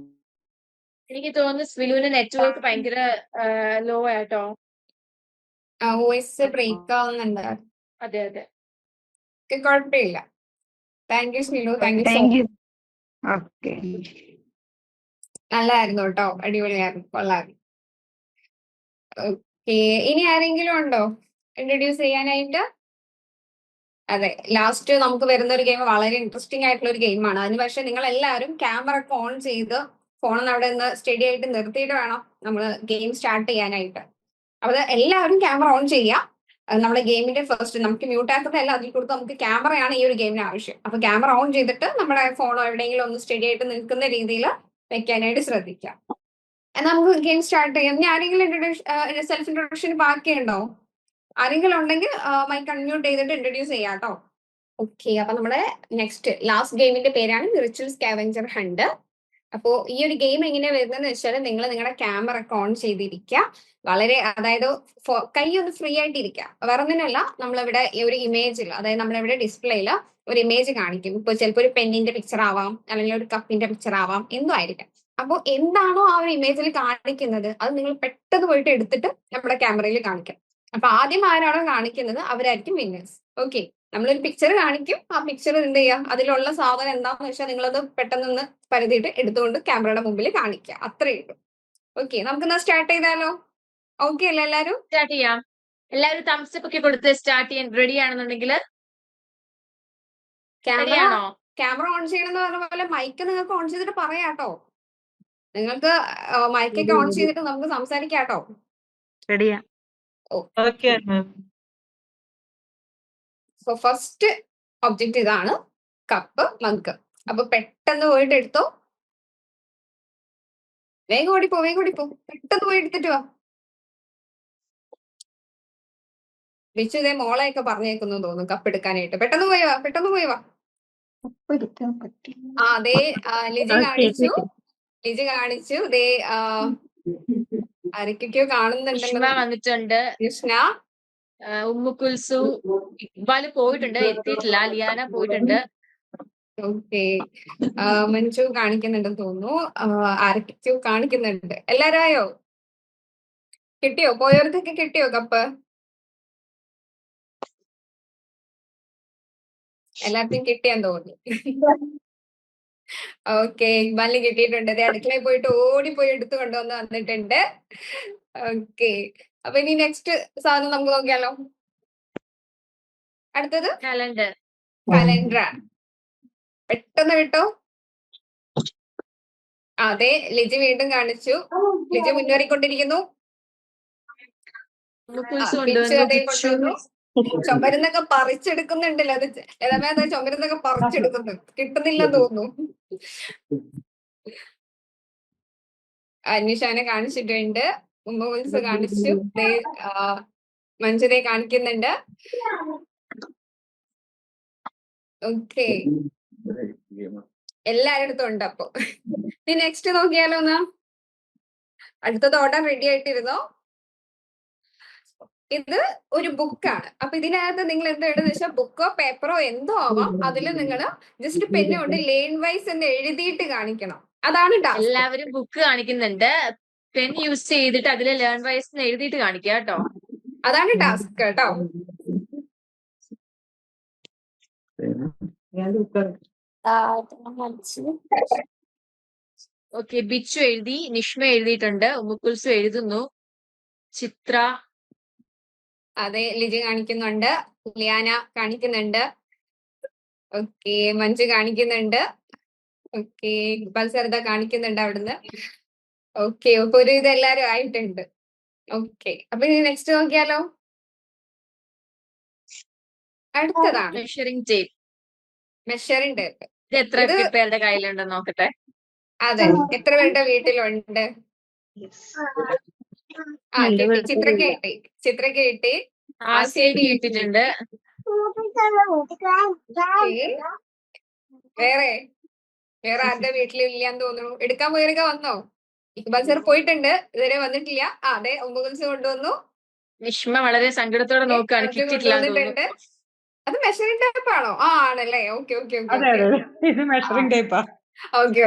എനിക്ക് തോന്നുന്നു സ്വിലുവിന്റെ നെറ്റ്വർക്ക് ഭയങ്കര ലോ ആട്ടോ. വോയിസ് ബ്രേക്ക് ആവുന്നുണ്ട്. അതെ. കുഴപ്പമില്ല. Thank you Smilu, thank you so thank much. You. Okay, നല്ലായിരുന്നു കേട്ടോ, അടിപൊളിയായിരുന്നു, കൊള്ളായിരുന്നു. ഓക്കെ, ഇനി ആരെങ്കിലും ഉണ്ടോ ഇൻട്രൊഡ്യൂസ് ചെയ്യാനായിട്ട്? അതെ, ലാസ്റ്റ് നമുക്ക് വരുന്ന ഒരു ഗെയിം വളരെ ഇൻട്രസ്റ്റിംഗ് ആയിട്ടുള്ള ഒരു ഗെയിമാണ്. അതിന് പക്ഷെ നിങ്ങൾ എല്ലാവരും ക്യാമറ ഒക്കെ ഓൺ ചെയ്ത് ഫോൺ അവിടെ നിന്ന് സ്റ്റഡി ആയിട്ട് നിർത്തിയിട്ട് വേണം നമ്മൾ ഗെയിം സ്റ്റാർട്ട് ചെയ്യാനായിട്ട്. അപ്പൊ എല്ലാവരും ക്യാമറ ഓൺ ചെയ്യാം. നമ്മുടെ ഗെയിമിന്റെ ഫസ്റ്റ് നമുക്ക് മ്യൂട്ട് ആക്കുന്നതല്ല, അതിൽ കൊടുത്ത് നമുക്ക് ക്യാമറയാണ് ഈ ഒരു ഗെയിമിന് ആവശ്യം. അപ്പൊ ക്യാമറ ഓൺ ചെയ്തിട്ട് നമ്മുടെ ഫോണോ എവിടെയെങ്കിലും ഒന്ന് സ്റ്റഡി ആയിട്ട് നിൽക്കുന്ന രീതിയിൽ വെക്കാനായിട്ട് ശ്രദ്ധിക്കാം. എന്നാൽ നമുക്ക് ഗെയിം സ്റ്റാർട്ട് ചെയ്യാം. ഇനി ആരെങ്കിലും സെൽഫ് ഇൻട്രൊഡക്ഷൻ ബാക്കിയുണ്ടോ? ആരെങ്കിലും ഉണ്ടെങ്കിൽ മൈക്ക് അൺമ്യൂട്ട് ചെയ്തിട്ട് ഇൻട്രൊഡ്യൂസ് ചെയ്യാം കേട്ടോ. ഓക്കെ, അപ്പൊ നമ്മുടെ നെക്സ്റ്റ് ലാസ്റ്റ് ഗെയിമിന്റെ പേരാണ് വിർച്വൽ സ്കാവഞ്ചർ ഹണ്ട്. അപ്പോ ഈ ഒരു ഗെയിം എങ്ങനെയാ വരുന്നതെന്ന് വെച്ചാൽ നിങ്ങൾ നിങ്ങളുടെ ക്യാമറ ഒക്കെ ഓൺ ചെയ്തിരിക്കുക. വളരെ അതായത് കൈ ഒന്ന് ഫ്രീ ആയിട്ട് ഇരിക്കുക. വേറെ ഒന്നിനല്ല, നമ്മളിവിടെ ഈ ഒരു ഇമേജിൽ, അതായത് നമ്മളിവിടെ ഡിസ്പ്ലേയിൽ ഒരു ഇമേജ് കാണിക്കും. ഇപ്പൊ ചിലപ്പോൾ ഒരു പെന്നിന്റെ പിക്ചർ ആവാം, അല്ലെങ്കിൽ ഒരു കപ്പിന്റെ പിക്ചർ ആവാം, എന്തോ ആയിരിക്കാം. അപ്പോൾ എന്താണോ ആ ഒരു ഇമേജിൽ കാണിക്കുന്നത് അത് നിങ്ങൾ പെട്ടെന്ന് പോയിട്ട് എടുത്തിട്ട് നമ്മുടെ ക്യാമറയിൽ കാണിക്കാം. അപ്പൊ ആദ്യം ആരാണോ കാണിക്കുന്നത് അവരായിരിക്കും വിന്നേഴ്സ്. ഓക്കെ, നമ്മളൊരു പിക്ചർ കാണിക്കും. ആ പിക്ചർ എന്ത് ചെയ്യാം, അതിലുള്ള സാധനം എന്താണെന്ന് വെച്ചാൽ നിങ്ങളത് പെട്ടെന്ന് പരതിയിട്ട് എടുത്തുകൊണ്ട് ക്യാമറയുടെ മുമ്പിൽ കാണിക്കുക. അത്രേ ഉള്ളൂ. ഓക്കെ, നമുക്കെന്നാ സ്റ്റാർട്ട് ചെയ്താലോ? ഓക്കെ അല്ലേ എല്ലാരും? സ്റ്റാർട്ട് ചെയ്യാം. എല്ലാവരും തംസ് അപ്പ് ഒക്കെ കൊടുത്ത് സ്റ്റാർട്ട് ചെയ്യാൻ റെഡി ആണെന്നുണ്ടെങ്കിൽ റെഡിയാണോ? ക്യാമറ ഓൺ ചെയ്യണമെന്ന് പറഞ്ഞ പോലെ മൈക്ക് നിങ്ങൾക്ക് ഓൺ ചെയ്തിട്ട് പറയാട്ടോ. നിങ്ങൾക്ക് മൈക്കൊക്കെ ഓൺ ചെയ്തിട്ട് നമുക്ക് സംസാരിക്കാട്ടോ. റെഡിയാ. Okay ma'am. So first object ഇതാണ്, കപ്പ് മഗ്. അപ്പൊ പെട്ടെന്ന് പോയിട്ട് എടുത്തോ. വേഗം ഓടിപ്പോ, പെട്ടെന്ന് പോയി എടുത്തിട്ട് വാ. വിച്ചു ഇതേ മോളെയൊക്കെ പറഞ്ഞേക്കുന്നു തോന്നുന്നു കപ്പ് എടുക്കാനായിട്ട്. പെട്ടെന്ന് പോയി വാ. ആ അതെ, ലിജി കാണിച്ചു. ദേ ആരൊക്കെയോ കാണുന്നുണ്ടല്ലോ. വന്നിട്ടുണ്ട്. കൃഷ്ണ, ഉമ്മുക്കുൽസു, ഇക്ബാല് പോയിട്ടുണ്ട്, എത്തിയിട്ടില്ല. ലിയാന പോയിട്ടുണ്ട്. ഓക്കെ, മഞ്ജു കാണിക്കുന്നുണ്ടെന്ന് തോന്നുന്നു. ആരൊക്കെയോ കാണിക്കുന്നുണ്ട്. എല്ലാരും ആയോ? കിട്ടിയോ? പോയവർക്കൊക്കെ കിട്ടിയോ കപ്പ്? എല്ലാവർക്കും കിട്ടിയാന്ന് തോന്നുന്നു. ഓക്കെ, ഇക്ബാലിന് കിട്ടിയിട്ടുണ്ട്. അടുക്കളയിൽ പോയിട്ട് ഓടിപ്പോയി എടുത്തു കൊണ്ടുവന്ന് വന്നിട്ടുണ്ട്. ഓക്കെ, അപ്പൊ ഇനി നെക്സ്റ്റ് സാധനം നമുക്ക് നോക്കിയാലോ. അടുത്തത് കലണ്ടർ. പെട്ടെന്ന് കിട്ടോ. അതെ, ലിജി വീണ്ടും കാണിച്ചു. ലിജി മുന്നേറിക്കൊണ്ടിരിക്കുന്നു. കൊണ്ടുവന്നു. ചുമരുന്നൊക്കെ പറിച്ചെടുക്കുന്നുണ്ടല്ലോ. അത് ഏതാ ചുമരുന്നൊക്കെ പറിച്ചെടുക്കുന്നു. കിട്ടുന്നില്ലെന്ന് തോന്നുന്നു. അന്വേഷാനെ കാണിച്ചിട്ടുണ്ട്. ഉമ്മ കാണിച്ചു. മഞ്ജുതെ കാണിക്കുന്നുണ്ട്. ഓക്കെ, എല്ലാരടുത്തും ഉണ്ട്. അപ്പൊ നീ നെക്സ്റ്റ് നോക്കിയാലോ എന്നാ. അടുത്തത് ഓർഡർ റെഡി ആയിട്ടിരുന്നോ. ഇത് ഒരു ബുക്കാണ്. അപ്പൊ ഇതിനകത്ത് നിങ്ങൾ എന്താ എഴുതുന്ന വെച്ചാൽ ബുക്കോ പേപ്പറോ എന്തോ ആവാം. അതിൽ നിങ്ങൾ ജസ്റ്റ് പെന്ന് കൊണ്ട് ലേൺ വൈസ് എന്ന് എഴുതിയിട്ട് കാണിക്കണം. അതാണ് ടാസ്ക്. എല്ലാവരും ബുക്ക് കാണിക്കുന്നുണ്ട്. പെൻ യൂസ് ചെയ്തിട്ട് അതിൽ ലേൺ വൈസ് എന്ന് എഴുതിയിട്ട് കാണിക്കുക കേട്ടോ. അതാണ് ടാസ്ക് കേട്ടോ. ഓക്കെ, ബിച്ചു എഴുതി, നിഷ്മ എഴുതിയിട്ടുണ്ട്, ഉമ്മുക്കുൽസു എഴുതുന്നു, ചിത്ര. അതെ, ലിജി കാണിക്കുന്നുണ്ട്, ലിയാന കാണിക്കുന്നുണ്ട്. ഓക്കെ, മഞ്ജു കാണിക്കുന്നുണ്ട്. ഓക്കെ, ബൽസർദ കാണിക്കുന്നുണ്ട് അവിടുന്ന്. ഓക്കെ, അപ്പൊ ഒരു ഇത് എല്ലാരും ആയിട്ടുണ്ട്. ഓക്കെ, അപ്പൊ ഇനി നെക്സ്റ്റ് നോക്കിയാലോ. അടുത്തതാണ് മെഷറിംഗ് ടേപ്പ്. ഇത് എത്ര പേരുടെ കയ്യിലുണ്ടെന്ന് നോക്കട്ടെ. അതെ, എത്ര പേരുടെ വീട്ടിലുണ്ട്? ചിത്രക്ക് കിട്ടി. ആസിയക്ക് കിട്ടിയിട്ടുണ്ട്. വേറെ ആരുടെ വീട്ടിലില്ലാന്ന് തോന്നുന്നു. എടുക്കാൻ പോയവരൊക്കെ വന്നോ? ഇക്ബാൽ സർ പോയിട്ടുണ്ട്, ഇതുവരെ വന്നിട്ടില്ല. അതെ, ഉമ്മുകുൽസ് കൊണ്ടുവന്നു. നിഷ്മ വളരെ സങ്കടത്തോടെ നോക്കുകയാണ്, കിട്ടിയിട്ടില്ല. അത് മെഷറിംഗ് ടേപ്പ് ആണോ? ആ ആണല്ലേ. ഓക്കെ ഓക്കെ ഇത് മെഷറിംഗ് ടേപ്പാ. ഓക്കെ.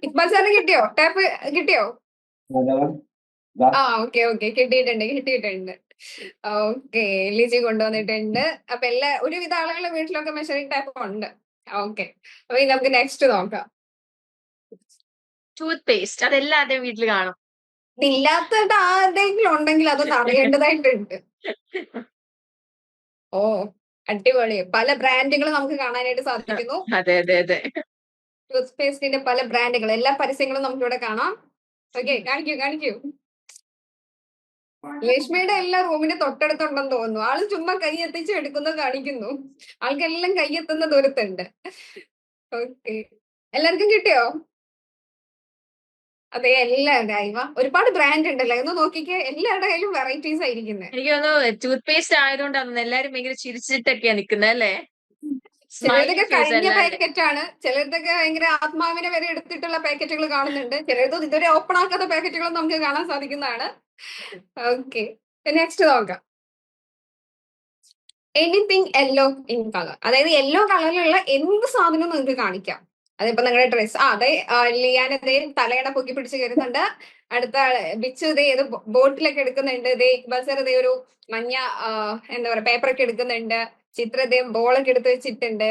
ഇക്ബാൽ സാറിന് കിട്ടിയോ? ടേപ്പ് കിട്ടിയോ? ആ ഓക്കെ കിട്ടിയിട്ടുണ്ട്. ഓക്കെ, ലിജി കൊണ്ടുവന്നിട്ടുണ്ട്. അപ്പൊ ഒരുവിധ ആളുകളുടെ വീട്ടിലൊക്കെ മെഷറിംഗ് ടേപ്പ് ഉണ്ട്. ഓക്കെ, അപ്പൊ ഇനി നമുക്ക് നെക്സ്റ്റ് നോക്കാം. ടൂത്ത് പേസ്റ്റ്, അതെല്ലാവരുടെയും വീട്ടിൽ കാണും. ഇല്ലാത്തത് ആരുടെയെങ്കിലും ഉണ്ടെങ്കിൽ അതൊന്ന് അറിയേണ്ടതായിട്ടുണ്ട്. ഓ, അടിപൊളി. പല ബ്രാൻഡുകൾ നമുക്ക് കാണാനായിട്ട് സാധിക്കുന്നു. അതെ അതെ അതെ. ടൂത്ത് പേസ്റ്റിന്റെ പല ബ്രാൻഡുകൾ, എല്ലാ പരസ്യങ്ങളും നമുക്ക് ഇവിടെ കാണാം. ഓക്കെ, കാണിക്കൂ. ലക്ഷ്മിയുടെ എല്ലാ റൂമിന്റെ തൊട്ടടുത്തുണ്ടെന്ന് തോന്നുന്നു. ആള് ചുമ്മാ കൈ എത്തിച്ച് എടുക്കുന്നു, കാണിക്കുന്നു. ആൾക്കെല്ലാം കൈ എത്തുന്ന ദൂരത്തുണ്ട്. ഓക്കെ, എല്ലാവർക്കും കിട്ടിയോ? അതെ, എല്ലാവരുടെ ഇവ ഒരുപാട് ബ്രാൻഡ് ഉണ്ടല്ലോ, ഒന്ന് നോക്കിക്കേ. എല്ലാവരുടെ കയ്യിലും വെറൈറ്റീസ് ആയിരിക്കുന്നത്. എനിക്ക് തോന്നുന്നു ടൂത്ത് പേസ്റ്റ് ആയതുകൊണ്ടാണ് എല്ലാരും ഭയങ്കര ചിരിച്ചിട്ടൊക്കെയാ നിക്കുന്നത് അല്ലേ? ചിലതൊക്കെ സ്മൈലി ഫേസ് കഴിഞ്ഞ എല്ലാവരുടെ. പാക്കറ്റ് ആണ്, ചിലതൊക്കെ ഭയങ്കര ആത്മാവിനെ വരെ എടുത്തിട്ടുള്ള പാക്കറ്റുകൾ കാണുന്നുണ്ട്. ചിലത് ഇതുവരെ ഓപ്പൺ ആക്കാത്ത പാക്കറ്റുകളും നമുക്ക് കാണാൻ സാധിക്കുന്നതാണ്. ഓക്കെ, നെക്സ്റ്റ് നോക്കാം. എനിത്തിങ് യെല്ലോ ഇൻ കളർ, അതായത് യെല്ലോ കളറിലുള്ള എന്ത് സാധനവും നിങ്ങൾക്ക് കാണിക്കാം. അതിപ്പോ നിങ്ങളുടെ ഡ്രസ്. അതെ, ലിയാൻ ഇതേ തലയണ പൊക്കി പിടിച്ച് കയറുന്നുണ്ട്. അടുത്ത ആള് ബിച്ചു ഇതേ ഏത് ബോട്ടിലൊക്കെ എടുക്കുന്നുണ്ട്. ഇതേ ബസർ ഇതേ ഒരു മഞ്ഞ എന്താ പറയാ പേപ്പറൊക്കെ എടുക്കുന്നുണ്ട്. ചിത്ര ഇതേ ബോളൊക്കെ എടുത്ത് വെച്ചിട്ടുണ്ട്.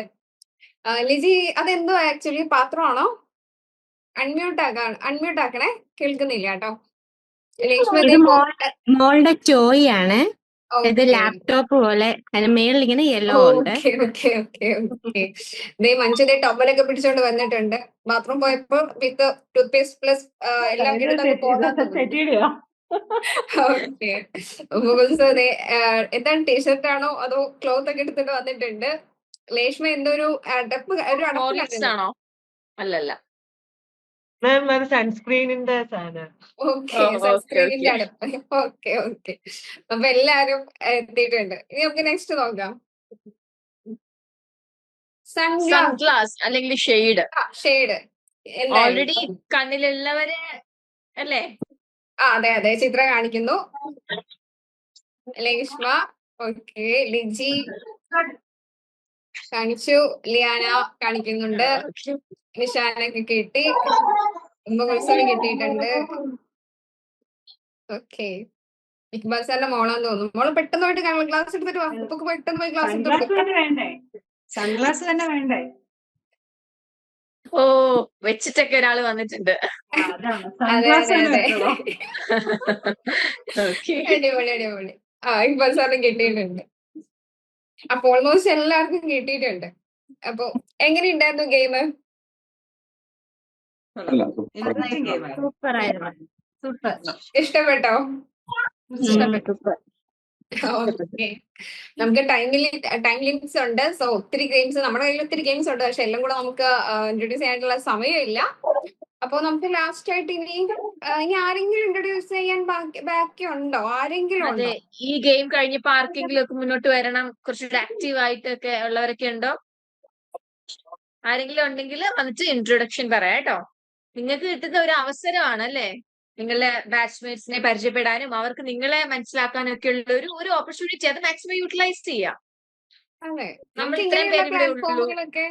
ലിജി അതെന്തോ ആക്ച്വലി പാത്രമാണോ? അൺമ്യൂട്ട് ആക്കണേ, കേൾക്കുന്നില്ല കേട്ടോ. ലക്ഷ്മി ഇത് ഇതേ മോളുടെ ടോയ് ആണ്. ഇത് ഓക്കെ ലാപ്ടോപ്പ് പോലെ അതിന് മേളിൽ ഇങ്ങനെ യെല്ലോ ഉണ്ട്. മഞ്ജുദേ ടവലൊക്കെ പിടിച്ചോണ്ട് വന്നിട്ടുണ്ട്. ബാത്റൂം പോയപ്പോ വിത്ത് ടൂത്ത് പേസ്റ്റ് പ്ലസ് എല്ലാം എടുത്തൊക്കെ പോകാൻ തോന്നുന്നു. ഓക്കെ, എന്താണ് ടീഷർട്ട് ആണോ അതോ ക്ലോത്ത് ഒക്കെ എടുത്തിട്ട് വന്നിട്ടുണ്ട്. ലേഷ്മ എന്തോ ഒരു അടപ്പ് ഹോർലിക്സ് ആണോ? അല്ലല്ല. മാം അത് സൺസ്ക്രീനിന്റെ സാധനം. ഓക്കെ, ഓക്കെ സൺസ്ക്രീനിന്റെ ഓക്കെ. അടപ്പ്. ഓക്കെ. അപ്പൊ എല്ലാരും എത്തിയിട്ടുണ്ട്. ഇനി നമുക്ക് നെക്സ്റ്റ് നോക്കാം. സൺഗ്ലാസ്, സൺഗ്ലാസ് അല്ലെങ്കിൽ ഷെയ്ഡ്. ഷെയ്ഡ് ഓൾറെഡി എന്തായാലും. കണ്ണിലുള്ളവരെ അല്ലേ? അതെ, ചിത്ര കാണിക്കുന്നു. ലേഷ്മ, ഓക്കെ. ലിജി കാണിച്ചു. ലിയാന കാണിക്കുന്നുണ്ട്. നിഷാനൊക്കെ കിട്ടി. ഉമ്മകുൽസവം കിട്ടിയിട്ടുണ്ട്. ഓക്കെ, ഇക്ബാൽ സാറിന്റെ മോളാന്ന് തോന്നുന്നു. മോള് പെട്ടെന്ന് പോയിട്ട് ക്ലാസ് എടുത്തിട്ട് വാ. ഇപ്പൊ പെട്ടെന്ന് പോയി ക്ലാസ് എടുത്തിട്ട് സൺഗ്ലാസ് തന്നെ വേണ്ടേ? ഓ, വെച്ചിട്ടൊക്കെ ഒരാള് വന്നിട്ടുണ്ട്. അതെ. ഓക്കെ. അടിപൊളി. ഇക്ബാൽ സാറിന് കിട്ടിയിട്ടുണ്ട്. അപ്പൊ ഓൾമോസ്റ്റ് എല്ലാവർക്കും കിട്ടിയിട്ടുണ്ട്. അപ്പൊ എങ്ങനെയുണ്ടായിരുന്നു ഗെയിം? സൂപ്പർ ആയിരുന്നു. സൂപ്പർ. ഇഷ്ടപ്പെട്ടോ? ഓക്കെ, നമുക്ക് ടൈം ലിമിറ്റ്സ് ഉണ്ട്. സോ ഒത്തിരി ഗെയിംസ് നമ്മുടെ കയ്യിൽ ഒത്തിരി ഗെയിംസ് ഉണ്ട്. പക്ഷെ എല്ലാം കൂടെ നമുക്ക് ഇൻട്രൊഡ്യൂസ് ചെയ്യാനുള്ള സമയമില്ല. അപ്പൊ നമുക്ക് ലാസ്റ്റ് ആയിട്ട് ഇനി ആരെങ്കിലും ഇൻട്രൊഡ്യൂസ് ചെയ്യാൻ ബാക്കി ഉണ്ടോ? ആരെങ്കിലും അതെ, ഉണ്ടോ? ഈ ഗെയിം കഴിഞ്ഞപ്പോ ആർക്കെങ്കിലും ഒക്കെ മുന്നോട്ട് വരണം, കുറച്ചുകൂടെ ആക്റ്റീവ് ആയിട്ടൊക്കെ ഉള്ളവരൊക്കെ ഉണ്ടോ? ആരെങ്കിലും ഉണ്ടെങ്കിൽ വന്നിട്ട് ഇൻട്രൊഡക്ഷൻ പറയാം കേട്ടോ. നിങ്ങൾക്ക് കിട്ടുന്ന ഒരു അവസരമാണ് അല്ലേ, നിങ്ങളുടെ ബാച്ച്മേറ്റ്സിനെ പരിചയപ്പെടാനും അവർക്ക് നിങ്ങളെ മനസ്സിലാക്കാനും ഒക്കെ ഉള്ള ഒരു ഓപ്പർച്യൂണിറ്റി. അത് മാക്സിമം യൂട്ടിലൈസ് ചെയ്യാം. അതെ, നമ്മൾ നമുക്ക് ഇത്രയും ഇങ്ങനെയുള്ള പേരല്ലേ ഉള്ളൂ. പ്ലാറ്റ്ഫോമുകളൊക്കെ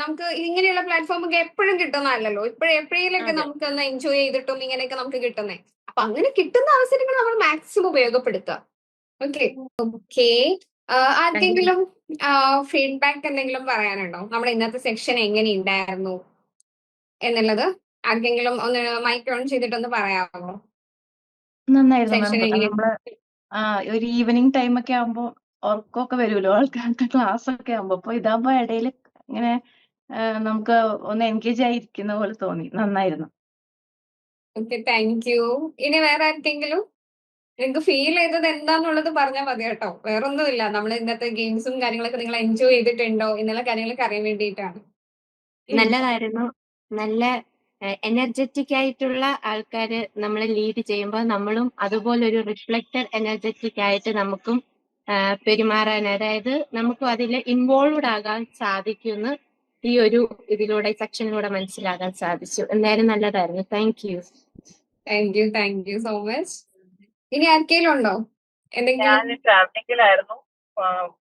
നമുക്ക് ഇങ്ങനെയുള്ള പ്ലാറ്റ്ഫോമൊക്കെ എപ്പോഴും കിട്ടുന്നതല്ലല്ലോ. എപ്പോഴെങ്കിലൊക്കെ അതെ നമുക്ക് ഒന്ന് എൻജോയ് ചെയ്തിട്ടും ഇങ്ങനെയൊക്കെ നമുക്ക് കിട്ടുന്നേ. അപ്പൊ അങ്ങനെ കിട്ടുന്ന അവസരങ്ങൾ നമ്മൾ മാക്സിമം ഉപയോഗപ്പെടുത്തുക. ഓക്കെ. ആർക്കെങ്കിലും ഫീഡ്ബാക്ക് എന്തെങ്കിലും പറയാനുണ്ടോ? നമ്മുടെ ഇന്നത്തെ സെക്ഷൻ എങ്ങനെ ഉണ്ടായിരുന്നു എന്നുള്ളത് ആർക്കെങ്കിലും ഒന്ന് മൈക്ക് ഓൺ ചെയ്തിട്ടൊന്ന് പറയാമോ? നന്നായിരുന്നു മാം. സെക്ഷൻ എങ്ങനെ? നമ്മള് ഒരു ഈവനിങ് ടൈം ഒക്കെ ആകുമ്പോ ഉറക്കമൊക്കെ വരുമല്ലോ ആൾക്കാർക്ക്, ക്ലാസ് ഒക്കെ ആകുമ്പോ. അപ്പൊ ഇതാകുമ്പോ ഇടയിൽ ഇങ്ങനെ നമുക്ക് ഒന്ന് എൻഗേജ് ആയിരിക്കുന്ന പോലെ തോന്നി. നന്നായിരുന്നു. Okay, thank U. ഇനി വേറെ ആർക്കെങ്കിലും നിങ്ങൾക്ക് ഫീൽ ചെയ്തത് എന്താന്നുള്ളത് പറഞ്ഞാൽ മതി കേട്ടോ. വേറെ ഒന്നുമില്ല, നമ്മൾ ഇന്നത്തെ ഗെയിംസും കാര്യങ്ങളൊക്കെ നിങ്ങൾ എൻജോയ് ചെയ്തിട്ടുണ്ടോ എന്നുള്ള കാര്യങ്ങളൊക്കെ അറിയാൻ വേണ്ടിയിട്ടാണ്. നല്ലതായിരുന്നു. നല്ല എനർജറ്റിക് ആയിട്ടുള്ള ആൾക്കാര് നമ്മളെ ലീഡ് ചെയ്യുമ്പോൾ നമ്മളും അതുപോലെ ഒരു റിഫ്ലക്റ്റഡ് എനർജറ്റിക് ആയിട്ട് നമുക്കും പെരുമാറാൻ, അതായത് നമുക്കും അതിൽ ഇൻവോൾവ്ഡ് ആകാൻ സാധിക്കുമെന്ന് ഈ ഒരു ഇതിലൂടെ സെക്ഷനിലൂടെ മനസ്സിലാകാൻ സാധിച്ചു. എന്തായാലും നല്ലതായിരുന്നു. Thank you so much. ഇനി ആർക്കെങ്കിലും ഉണ്ടോ എന്തെങ്കിലും? ഞാൻ ട്രാവലിംഗിലായിരുന്നു.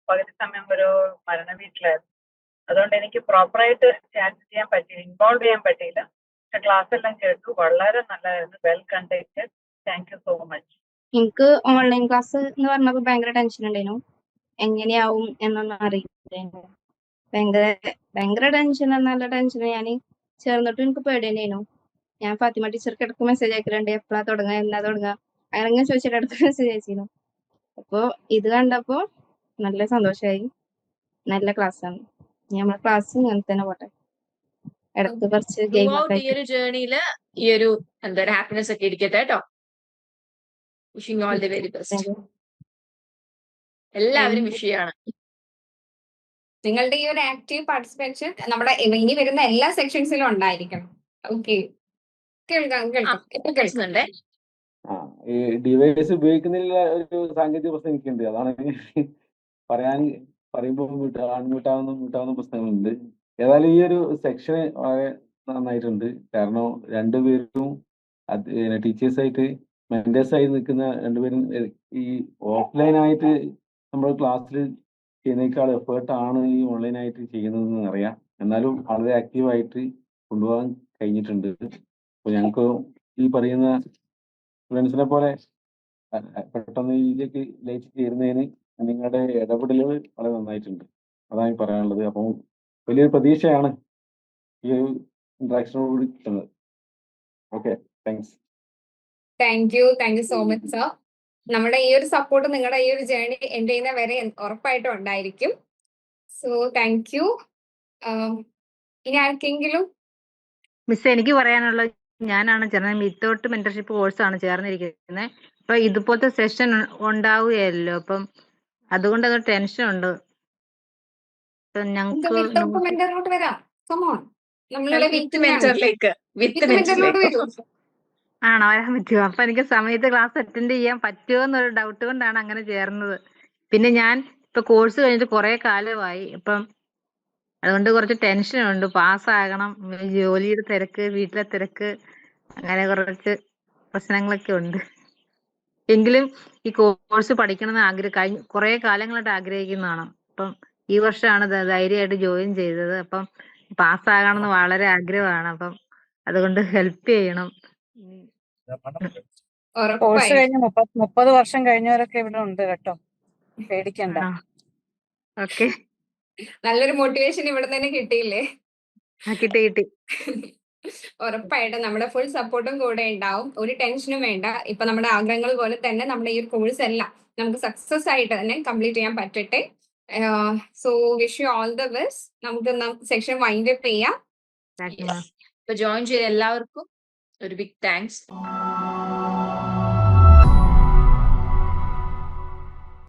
പകുതി സമയം ഒരു മരണ വീട്ടിലായിരുന്നു. അതുകൊണ്ട് എനിക്ക് പ്രോപ്പറായിട്ട് ചാറ്റ് ചെയ്യാൻ പറ്റിയില്ല, ഇൻവോൾവ് ചെയ്യാൻ പറ്റിയില്ല. പക്ഷെ ക്ലാസ് എല്ലാം കേട്ടു, വളരെ നല്ലതായിരുന്നു. Well conducted. Thank you so much. എനിക്ക് ഓൺലൈൻ ക്ലാസ് എന്ന് പറഞ്ഞപ്പോ ഭയങ്കര ടെൻഷൻ ഉണ്ടായിരുന്നു. എങ്ങനെയാവും എന്നൊന്നും അറിയില്ല. ഭയങ്കര ടെൻഷൻ, നല്ല ടെൻഷൻ. ഞാൻ ചേർന്നിട്ട് എനിക്ക് പേടിയുണ്ടായിരുന്നു. ഞാൻ ഫാത്തിമ ടീച്ചർക്ക് ഇടക്ക് മെസ്സേജ് അയക്കലുണ്ട്, എപ്പോഴാ തുടങ്ങുക, എന്നാ തുടങ്ങുക, അങ്ങനെ ചോദിച്ചിട്ട് ഇടക്ക് മെസ്സേജ് അയച്ചിരുന്നു. അപ്പൊ ഇത് കണ്ടപ്പോ നല്ല സന്തോഷമായി. നല്ല ക്ലാസ് ആണ്. നമ്മളെ ക്ലാസ് ഇങ്ങനെ തന്നെ പോട്ടെ. ഇടക്ക് കുറച്ച് ത്രൂ ഗെയിം ഒക്കെ ഔട്ട് ഈ ആയിട്ട്. ഒരു ജേർണിയില് ഈ ഒരു എന്താ ഹാപ്പിനെസ് ഒക്കെ ഇരിക്കട്ടെ കേട്ടോ. Wishing all the very best. Thank you. എല്ലാവരും വിഷ് ചെയ്യാണ്. നിങ്ങളുടെ ഈ ഒരു ആക്റ്റീവ് പാർട്ടിസിപ്പേഷൻ നമ്മുടെ ഇനി വരുന്ന എല്ലാ സെക്ഷൻസിലും ഉണ്ടായിരിക്കണം. ഓക്കെ, കേൾക്കാം കേൾക്കാം ഇപ്പൊ കേൾക്കാം. കേൾക്കുന്നുണ്ടേ. ഈ ഡിവൈസ് ഉപയോഗിക്കുന്നതിലുള്ള ഒരു സാങ്കേതിക പ്രശ്നം എനിക്കുണ്ട്. അതാണ് പറയുമ്പോൾ വീട്ടാവുന്ന പ്രശ്നങ്ങളുണ്ട്. ഏതായാലും ഈ ഒരു സെക്ഷൻ വളരെ നന്നായിട്ടുണ്ട്. കാരണം രണ്ടുപേരും ടീച്ചേഴ്സായിട്ട് മെന്റേഴ്സായി നിൽക്കുന്ന രണ്ടുപേരും ഈ ഓഫ്ലൈനായിട്ട് നമ്മൾ ക്ലാസ്സിൽ ചെയ്യുന്നേക്കാൾ എഫേർട്ടാണ് ഈ ഓൺലൈനായിട്ട് ചെയ്യുന്നതെന്ന് അറിയാം. എന്നാലും വളരെ ആക്റ്റീവായിട്ട് കൊണ്ടുപോകാൻ കഴിഞ്ഞിട്ടുണ്ട്. അപ്പോൾ ഞങ്ങൾക്ക് ഈ പറയുന്ന സ്റ്റുഡൻസിനെ പോലെ പെട്ടെന്ന് ഇതിലേക്ക് ലയിച്ച് ചേരുന്നതിന് നിങ്ങളുടെ ഇടപെടലുകൾ വളരെ നന്നായിട്ടുണ്ട്. അതാണ് എനിക്ക് പറയാനുള്ളത്. അപ്പം വലിയൊരു പ്രതീക്ഷയാണ് ഈ ഒരു ഇന്ററാക്ഷനോട് കൂടി കിട്ടുന്നത്. Okay, thanks. Thank you so much sir. നമ്മുടെ ഈ ഒരു സപ്പോർട്ട് നിങ്ങളുടെ ഈ ഒരു ജേർണി എൻഡ് ചെയ്യുന്ന വരെ ഉറപ്പായിട്ടും ഉണ്ടായിരിക്കും. So thank you. ഇനി ആർക്കെങ്കിലും മിസ് എനിക്ക് പറയാനുള്ള, ഞാനാണ് ചേർന്നത് വിത്തൗട്ട് മെന്റർഷിപ്പ് കോഴ്സാണ് ചേർന്നിരിക്കുന്നത്. അപ്പൊ ഇതുപോലത്തെ സെഷൻ ഉണ്ടാവുകയല്ലോ, അപ്പം അതുകൊണ്ട് അത് ടെൻഷൻ ഉണ്ട്. നമുക്ക് ഞങ്ങക്ക് വിത്തൗട്ട് മെന്ററിലോട്ട് വരാം. കമോൺ, നമ്മളിവിടെ വിത്ത് വെയിറ്റിംഗ് ആണ്. മെന്ററിലേക്ക് വിത്ത് മെന്ററിലോട്ട് വരൂ. ആണോ, വരാൻ പറ്റുമോ? അപ്പൊ എനിക്ക് സമയത്ത് ക്ലാസ് അറ്റൻഡ് ചെയ്യാൻ പറ്റുമോ എന്നൊരു ഡൗട്ട് കൊണ്ടാണ് അങ്ങനെ ചേർന്നത്. പിന്നെ ഞാൻ ഇപ്പൊ കോഴ്സ് കഴിഞ്ഞിട്ട് കുറെ കാലമായി. അപ്പം അതുകൊണ്ട് കുറച്ച് ടെൻഷനുണ്ട്. പാസ്സാകണം, ജോലിയുടെ തിരക്ക്, വീട്ടിലെ തിരക്ക്, അങ്ങനെ കുറച്ച് പ്രശ്നങ്ങളൊക്കെ ഉണ്ട്. എങ്കിലും ഈ കോഴ്സ് പഠിക്കണമെന്ന് കഴിഞ്ഞ കുറെ കാലങ്ങളായിട്ട് ആഗ്രഹിക്കുന്നതാണ്. അപ്പം ഈ വർഷമാണ് ധൈര്യമായിട്ട് ജോയിൻ ചെയ്തത്. അപ്പം പാസ്സാകണമെന്ന് വളരെ ആഗ്രഹമാണ്. അപ്പം അതുകൊണ്ട് ഹെൽപ്പ് ചെയ്യണം. കോഴ്സ് കഴിഞ്ഞ് 30 വർഷം കഴിഞ്ഞവരൊക്കെ ഇവിടെ ഉണ്ട് കേട്ടോ, പേടിക്കണ്ട. ഓക്കെ, നല്ലൊരു മോട്ടിവേഷൻ ഇവിടെ തന്നെ കിട്ടിയില്ലേ? കിട്ടി. ഉറപ്പായിട്ടും നമ്മുടെ ഫുൾ സപ്പോർട്ടും കൂടെ ഉണ്ടാവും. ഒരു ടെൻഷനും വേണ്ട. ഇപ്പൊ നമ്മുടെ ആഗ്രഹങ്ങൾ പോലെ തന്നെ നമ്മുടെ ഈ ഒരു കോഴ്സ് എല്ലാം നമുക്ക് സക്സസ് ആയിട്ട് തന്നെ കംപ്ലീറ്റ് ചെയ്യാൻ പറ്റട്ടെ. So wish you all the best. നമുക്ക് സെക്ഷൻ വൈൻഡ് അപ്പ് ചെയ്യാം. ഇപ്പൊ ജോയിൻ ചെയ്ത എല്ലാവർക്കും ഒരു ബിഗ് താങ്ക്സ്.